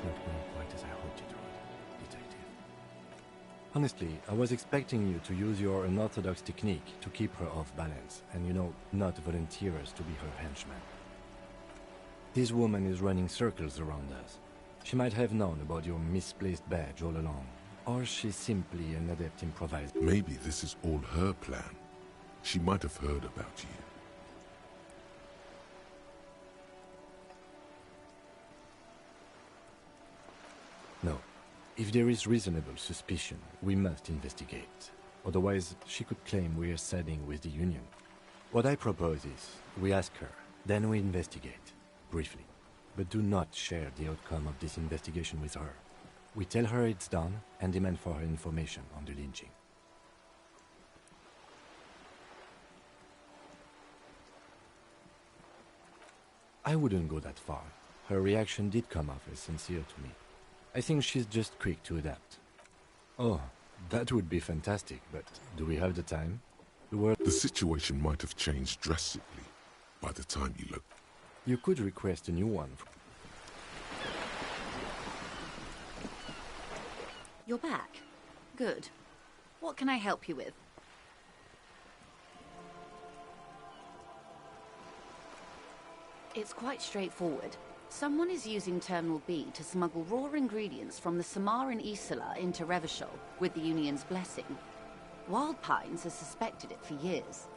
Not going quite as I hoped it would, Detective. Honestly, I was expecting you to use your unorthodox technique to keep her off balance and, not volunteer us to be her henchman. This woman is running circles around us. She might have known about your misplaced badge all along, or she's simply an adept improviser. Maybe this is all her plan. She might have heard about you. No. If there is reasonable suspicion, we must investigate. Otherwise, she could claim we are siding with the Union. What I propose is, we ask her, then we investigate, briefly. But do not share the outcome of this investigation with her. We tell her it's done and demand for her information on the lynching. I wouldn't go that far. Her reaction did come off as sincere to me. I think she's just quick to adapt. Oh, That would be fantastic, but do we have the time? The world... The situation might have changed drastically by the time you look. You could request a new one. You're back. Good. What can I help you with? It's quite straightforward. Someone is using Terminal B to smuggle raw ingredients from the Samar and Isola into Revachol with the Union's blessing. Wild Pines has suspected it for years.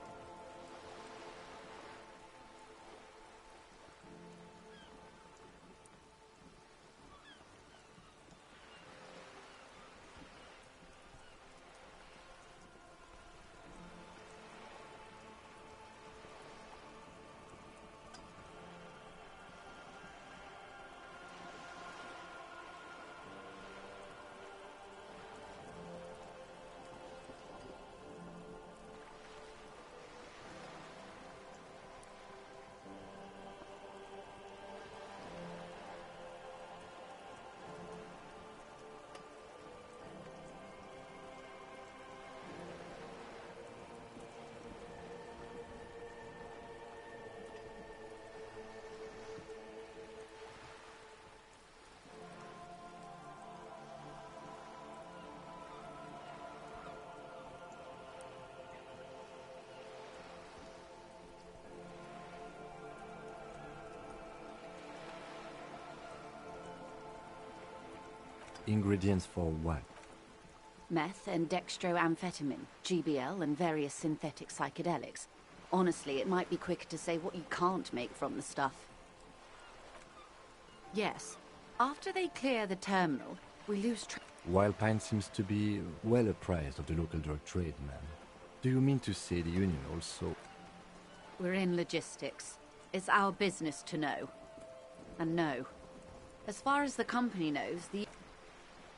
Ingredients for what? Meth and dextroamphetamine, GBL and various synthetic psychedelics. Honestly, it might be quicker to say what you can't make from the stuff. Yes. After they clear the terminal, we lose Wild Pine seems to be well apprised of the local drug trade, man. Do you mean to say the Union also? We're in logistics. It's our business to know. And no. As far as the company knows, the...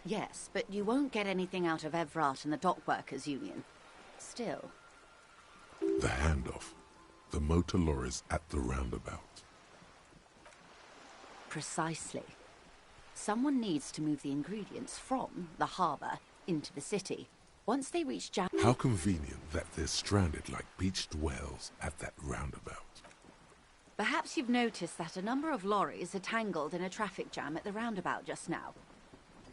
Yes, but you won't get anything out of Evrat and the Dockworkers Union. Still. The handoff. The motor lorries at the roundabout. Precisely. Someone needs to move the ingredients from the harbour into the city. Once they reach Jam... How convenient that they're stranded like beached whales at that roundabout. Perhaps you've noticed that a number of lorries are tangled in a traffic jam at the roundabout just now.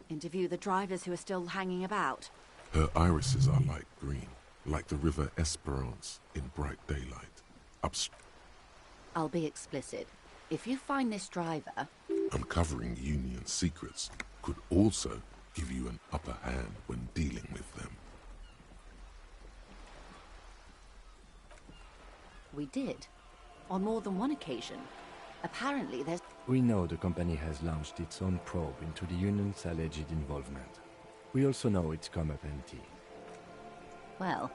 Interview the drivers who are still hanging about. Her irises are light green, like the river Esperance in bright daylight. I'll be explicit. If you find this driver... Uncovering Union secrets could also give you an upper hand when dealing with them. We did. On more than one occasion. Apparently there's... We know the company has launched its own probe into the Union's alleged involvement. We also know it's come up empty. Well,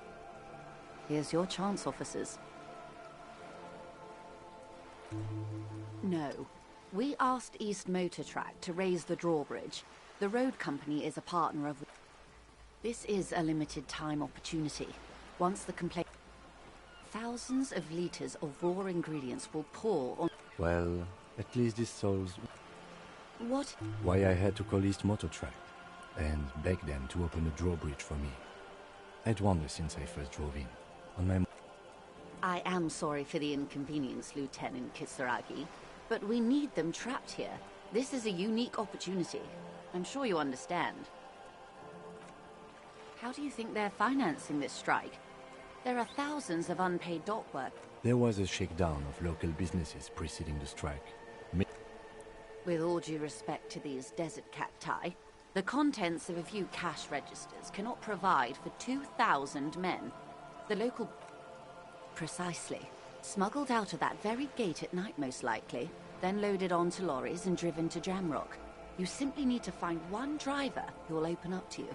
here's your chance, officers. No. We asked East Motor Track to raise the drawbridge. The road company is a partner of... This is a limited time opportunity. Once the complaint... Thousands of litres of raw ingredients will pour on... Well, at least this solves... What? Why I had to call East Motor Track and beg them to open a drawbridge for me. I'd wondered since I first drove in. On my... I am sorry for the inconvenience, Lieutenant Kisaragi, but we need them trapped here. This is a unique opportunity. I'm sure you understand. How do you think they're financing this strike? There are thousands of unpaid dock work. There was a shakedown of local businesses preceding the strike. With all due respect to these desert cacti, the contents of a few cash registers cannot provide for 2,000 men. The local... Precisely. Smuggled out of that very gate at night, most likely, then loaded onto lorries and driven to Jamrock. You simply need to find one driver who will open up to you.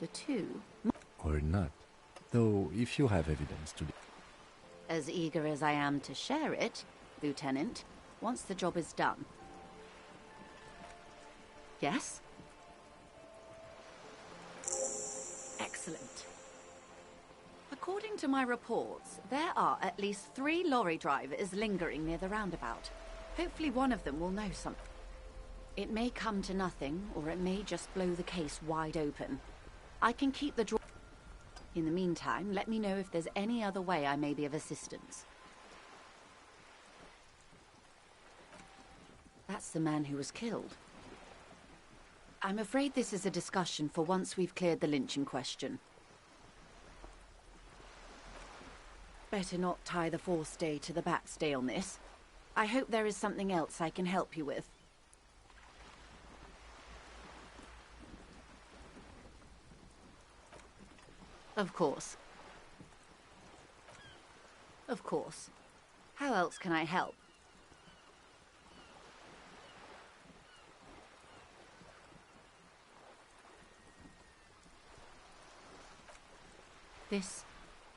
The two... Or not. Though, if you have evidence to... As eager as I am to share it, Lieutenant, once the job is done. Yes? Excellent. According to my reports, there are at least 3 lorry drivers lingering near the roundabout. Hopefully one of them will know something. It may come to nothing, or it may just blow the case wide open. I can keep the draw. In the meantime, let me know if there's any other way I may be of assistance. That's the man who was killed. I'm afraid this is a discussion for once we've cleared the lynching question. Better not tie the forestay to the backstay on this. I hope there is something else I can help you with. Of course. Of course. How else can I help? This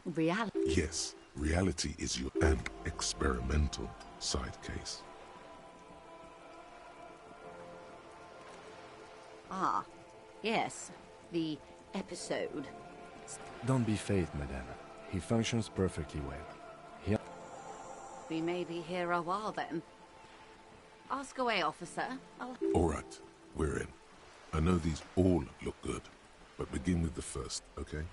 reality. Yes, reality is your an experimental side case. Ah, yes, the episode. Don't be phased, madame. He functions perfectly well. We may be here a while then. Ask away, officer. All right, we're in. I know these all look good, but begin with the first, okay?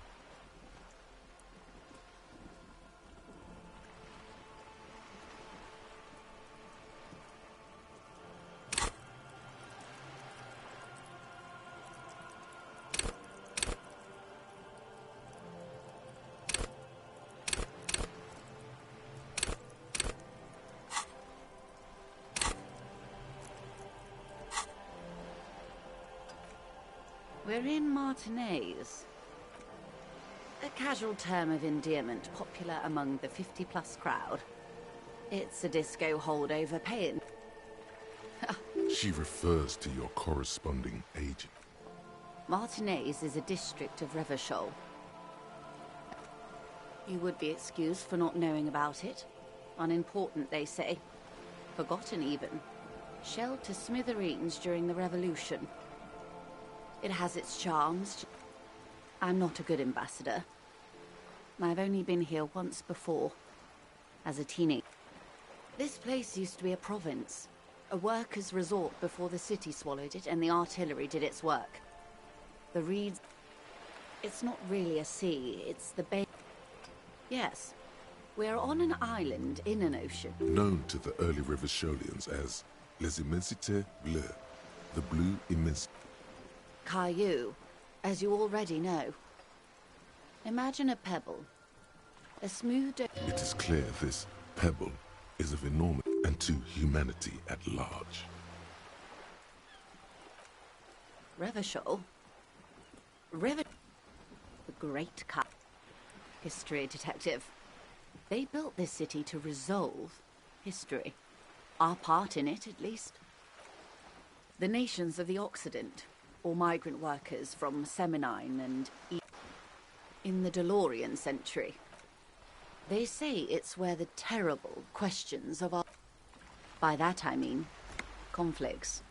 We're in Martinez. A casual term of endearment popular among the 50-plus crowd. It's a disco holdover paying. She refers to your corresponding agent. Martinez is a district of Revachol. You would be excused for not knowing about it. Unimportant, they say. Forgotten, even. Shelled to smithereens during the Revolution. It has its charms. I'm not a good ambassador. I've only been here once before, as a teenager. This place used to be a province, a workers' resort before the city swallowed it and the artillery did its work. The reeds... It's not really a sea, it's the bay... Yes, we're on an island in an ocean. Known to the early Revacholians as Les Immensités Bleues, the Blue Immensity. Caillou, as you already know. Imagine a pebble. A smooth... It is clear this pebble is of enormous and to humanity at large. Revachol? The great history detective. They built this city to resolve history. Our part in it, at least. The nations of the Occident, or migrant workers from Seminine and in the DeLorean century. They say it's where the terrible questions of our... By that I mean, conflicts.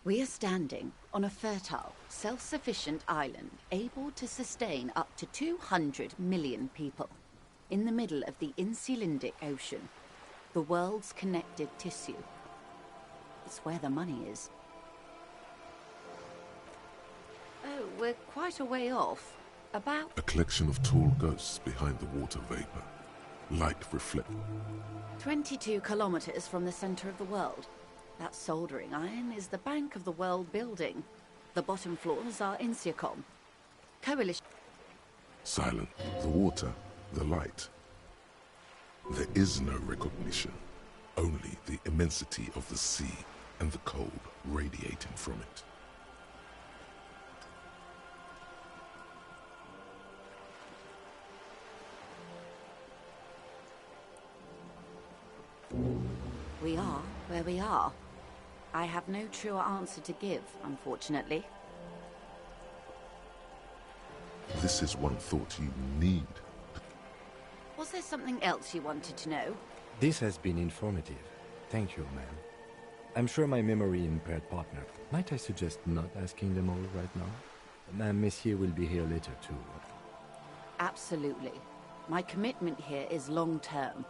We are standing on a fertile, self-sufficient island able to sustain up to 200 million people in the middle of the Insulindic Ocean, the world's connected tissue. It's where the money is. Oh, we're quite a way off. About... A collection of tall ghosts behind the water vapor. Light reflect. 22 kilometers from the center of the world. That soldering iron is the bank of the world building. The bottom floors are Insiacom. Coalition... Silent. The water, the light. There is no recognition. Only the immensity of the sea and the cold radiating from it. We are where we are. I have no truer answer to give, unfortunately. This is one thought you need. Was there something else you wanted to know? This has been informative. Thank you, ma'am. I'm sure my memory-impaired partner... Might I suggest not asking them all right now? Madame Messier will be here later, too. Absolutely. My commitment here is long-term.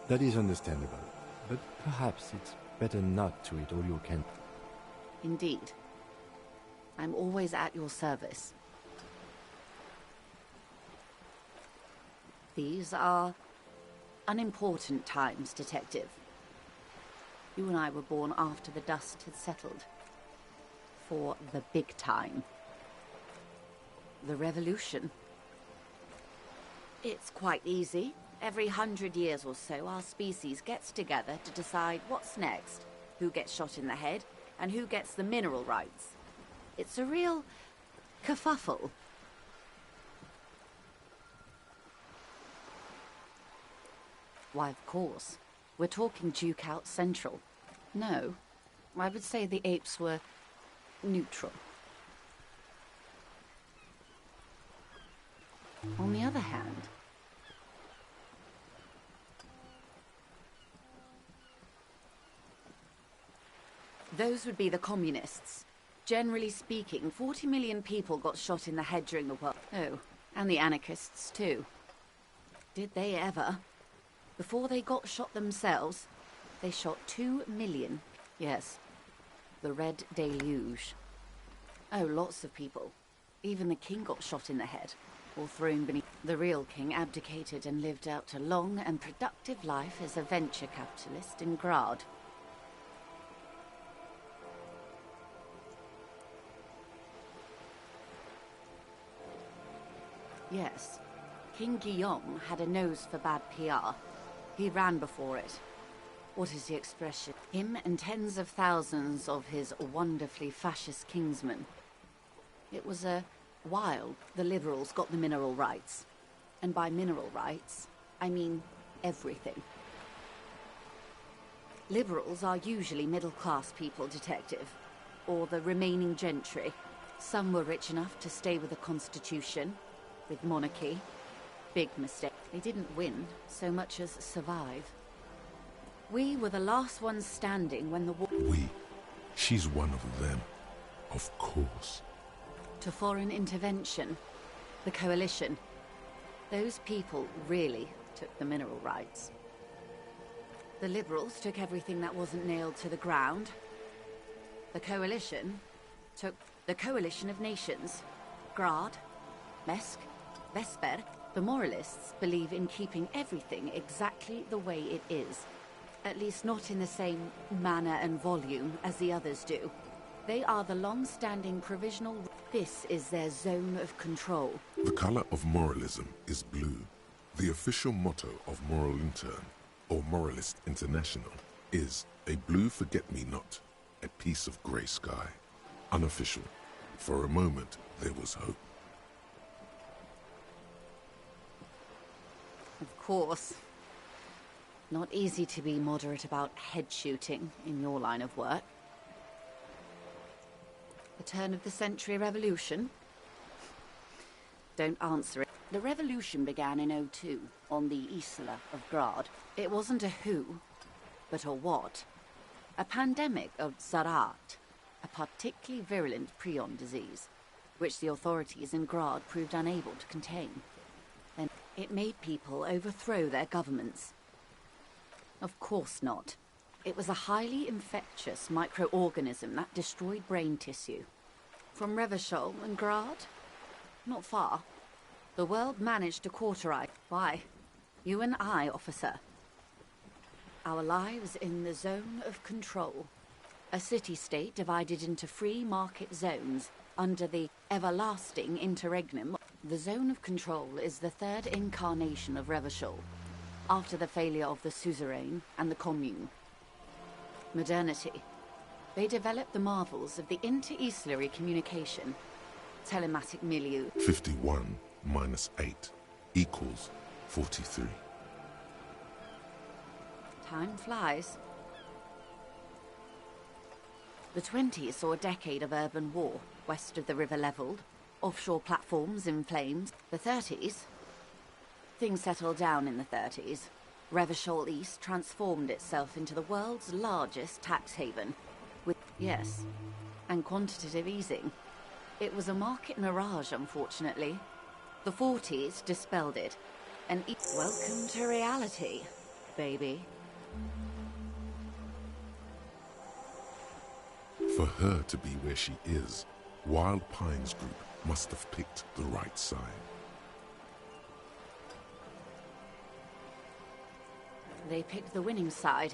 That is understandable, but perhaps it's better not to eat all you can. Indeed. I'm always at your service. These are unimportant times, Detective. You and I were born after the dust had settled. For the big time. The revolution. It's quite easy. Every 100 years or so, our species gets together to decide what's next, who gets shot in the head, and who gets the mineral rights. It's a real kerfuffle. Why, of course. We're talking Duke out Central. No, I would say the apes were neutral. On the other hand, those would be the communists. Generally speaking, 40 million people got shot in the head during the war. Oh, and the anarchists too. Did they ever? Before they got shot themselves, they shot 2 million. Yes, the Red Deluge. Oh, lots of people. Even the king got shot in the head, or thrown beneath. The real king abdicated and lived out a long and productive life as a venture capitalist in Grad. Yes, King Guillaume had a nose for bad PR. He ran before it. What is the expression? Him and tens of thousands of his wonderfully fascist kingsmen. It was a while the liberals got the mineral rights. And by mineral rights, I mean everything. Liberals are usually middle-class people, Detective. Or the remaining gentry. Some were rich enough to stay with the Constitution, with monarchy. Big mistake. They didn't win so much as survive. We were the last ones standing when the war... We? She's one of them. Of course. To foreign intervention. The coalition. Those people really took the mineral rights. The liberals took everything that wasn't nailed to the ground. The coalition took the coalition of nations. Grad, Mesk, Vesper. The moralists believe in keeping everything exactly the way it is. At least not in the same manner and volume as the others do. They are the long-standing provisional... This is their zone of control. The color of moralism is blue. The official motto of Moral Intern, or Moralist International, is a blue forget-me-not, a piece of grey sky. Unofficial. For a moment, there was hope. Of course. Not easy to be moderate about head shooting in your line of work. The turn of the century revolution? Don't answer it. The revolution began in '02 on the Isla of Grad. It wasn't a who, but a what. A pandemic of Zarat, a particularly virulent prion disease, which the authorities in Grad proved unable to contain. Then it made people overthrow their governments. Of course not. It was a highly infectious microorganism that destroyed brain tissue. From Revachol and Grad? Not far. The world managed to cauterize. Why? You and I, officer. Our lives in the zone of control. A city-state divided into free market zones under the everlasting interregnum. The zone of control is the third incarnation of Revachol, after the failure of the suzerain and the commune. Modernity. They developed the marvels of the inter-Islary communication, telematic milieu. 51 minus 8 equals 43. Time flies. The 20s saw a decade of urban war, west of the river leveled, offshore platforms in flames. The 30s... Things settled down in the 30s. Revachol East transformed itself into the world's largest tax haven. With, yes, and quantitative easing. It was a market mirage, unfortunately. The 40s dispelled it. And welcome to reality. baby. For her to be where she is, Wild Pines Group must have picked the right side. They picked the winning side.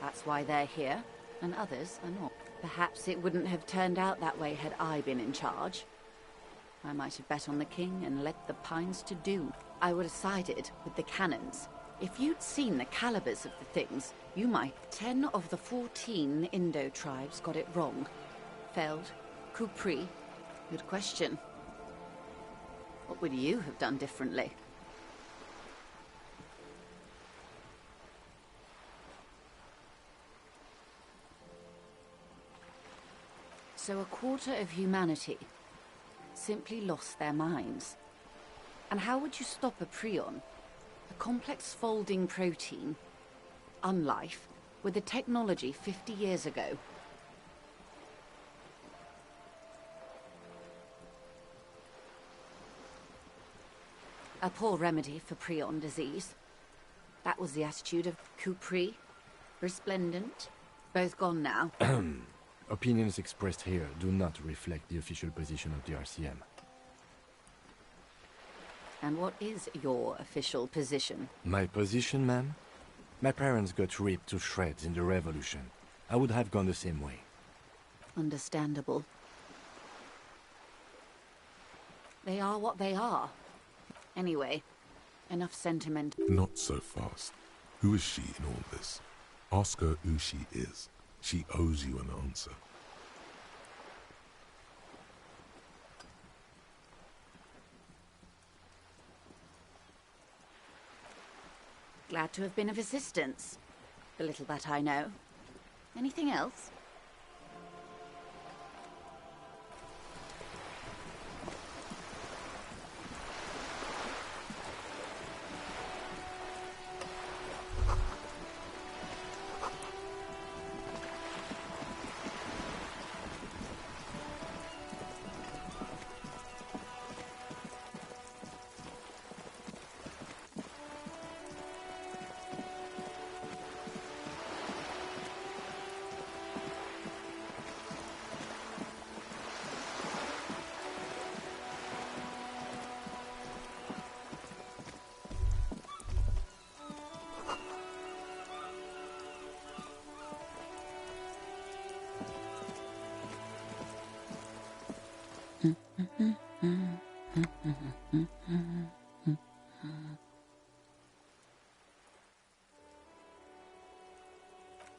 That's why they're here, and others are not. Perhaps it wouldn't have turned out that way had I been in charge. I might have bet on the king and let the Pines to do. I would have sided with the cannons. If you'd seen the calibers of the things, you might. 10 of the 14 Indo tribes got it wrong. Feld, Kupri. Good question. What would you have done differently? So a quarter of humanity simply lost their minds. And how would you stop a prion, a complex folding protein, unlife, with the technology 50 years ago? A poor remedy for prion disease. That was the attitude of Kupri, resplendent, both gone now. Opinions expressed here do not reflect the official position of the RCM. And what is your official position? My position, ma'am? My parents got ripped to shreds in the revolution. I would have gone the same way. Understandable. They are what they are. Anyway, enough sentiment. Not so fast. Who is she in all this? Ask her who she is. She owes you an answer. Glad to have been of assistance. The little that I know. Anything else?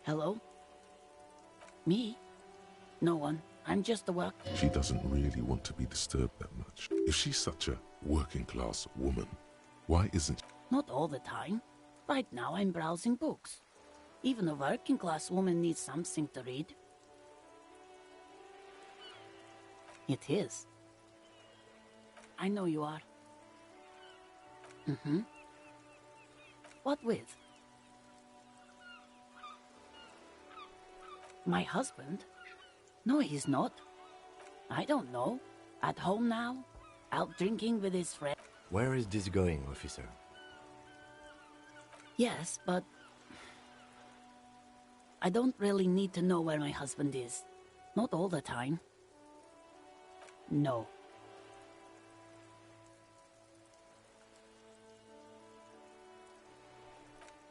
Hello? Me? No one. I'm just a work. She doesn't really want to be disturbed that much. If she's such a working-class woman, why isn't she? Not all the time. Right now I'm browsing books. Even a working-class woman needs something to read. It is. I know you are. Mm-hmm. What with? My husband? No, he's not. I don't know. At home now? Out drinking with his friend? Where is this going, officer? Yes, but I don't really need to know where my husband is. Not all the time. No.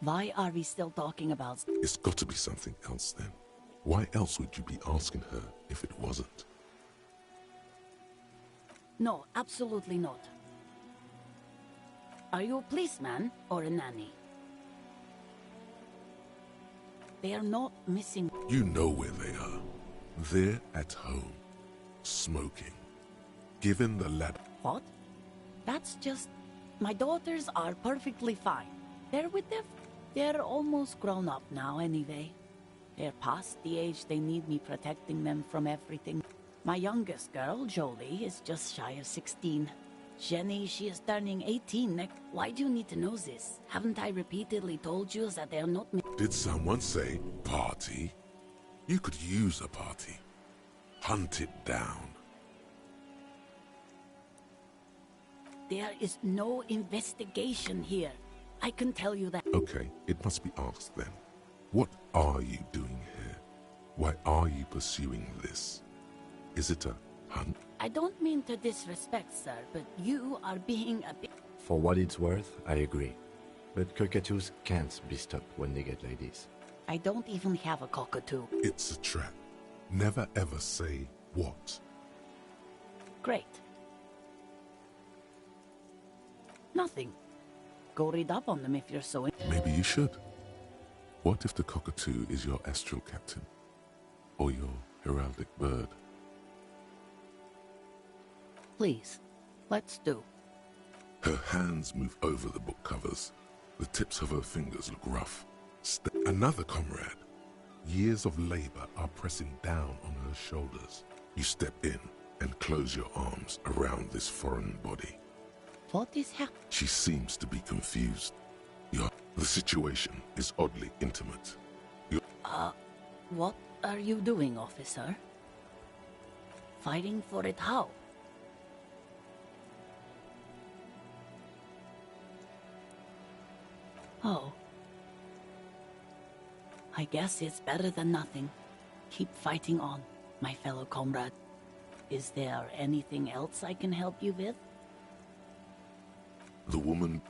Why are we still talking about... It's got to be something else then. Why else would you be asking her if it wasn't? No, absolutely not. Are you a policeman or a nanny? They are not missing... You know where they are. They're at home. Smoking. Given the lad... What? That's just... My daughters are perfectly fine. They're with them. They're almost grown up now anyway. They're past the age they need me protecting them from everything. My youngest girl, Jolie, is just shy of 16. Jenny, she is turning 18 next... Why do you need to know this? Haven't I repeatedly told you that they're not... Did someone say party? You could use a party. Hunt it down. There is no investigation here. I can tell you that. Okay, it must be asked then. What are you doing here? Why are you pursuing this? Is it a hunt? I don't mean to disrespect, sir, but you are being a bit... For what it's worth, I agree. But cockatoos can't be stopped when they get like this. I don't even have a cockatoo. It's a trap. Never ever say what. Great. Nothing. Go read up on them if you're so... Maybe you should. What if the cockatoo is your astral captain? Or your heraldic bird? Please, let's do. Her hands move over the book covers. The tips of her fingers look rough. Another comrade. Years of labor are pressing down on her shoulders. You step in and close your arms around this foreign body. What is happening? She seems to be confused. The situation is oddly intimate. What are you doing, officer? Fighting for it how? Oh. I guess it's better than nothing. Keep fighting on, my fellow comrade. Is there anything else I can help you with? The woman...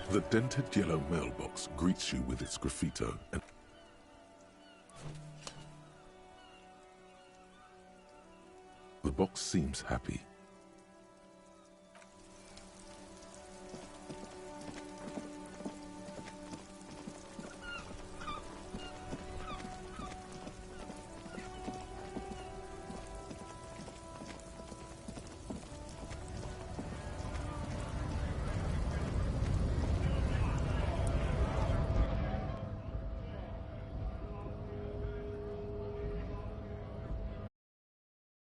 The dented yellow mailbox greets you with its graffito and... The box seems happy.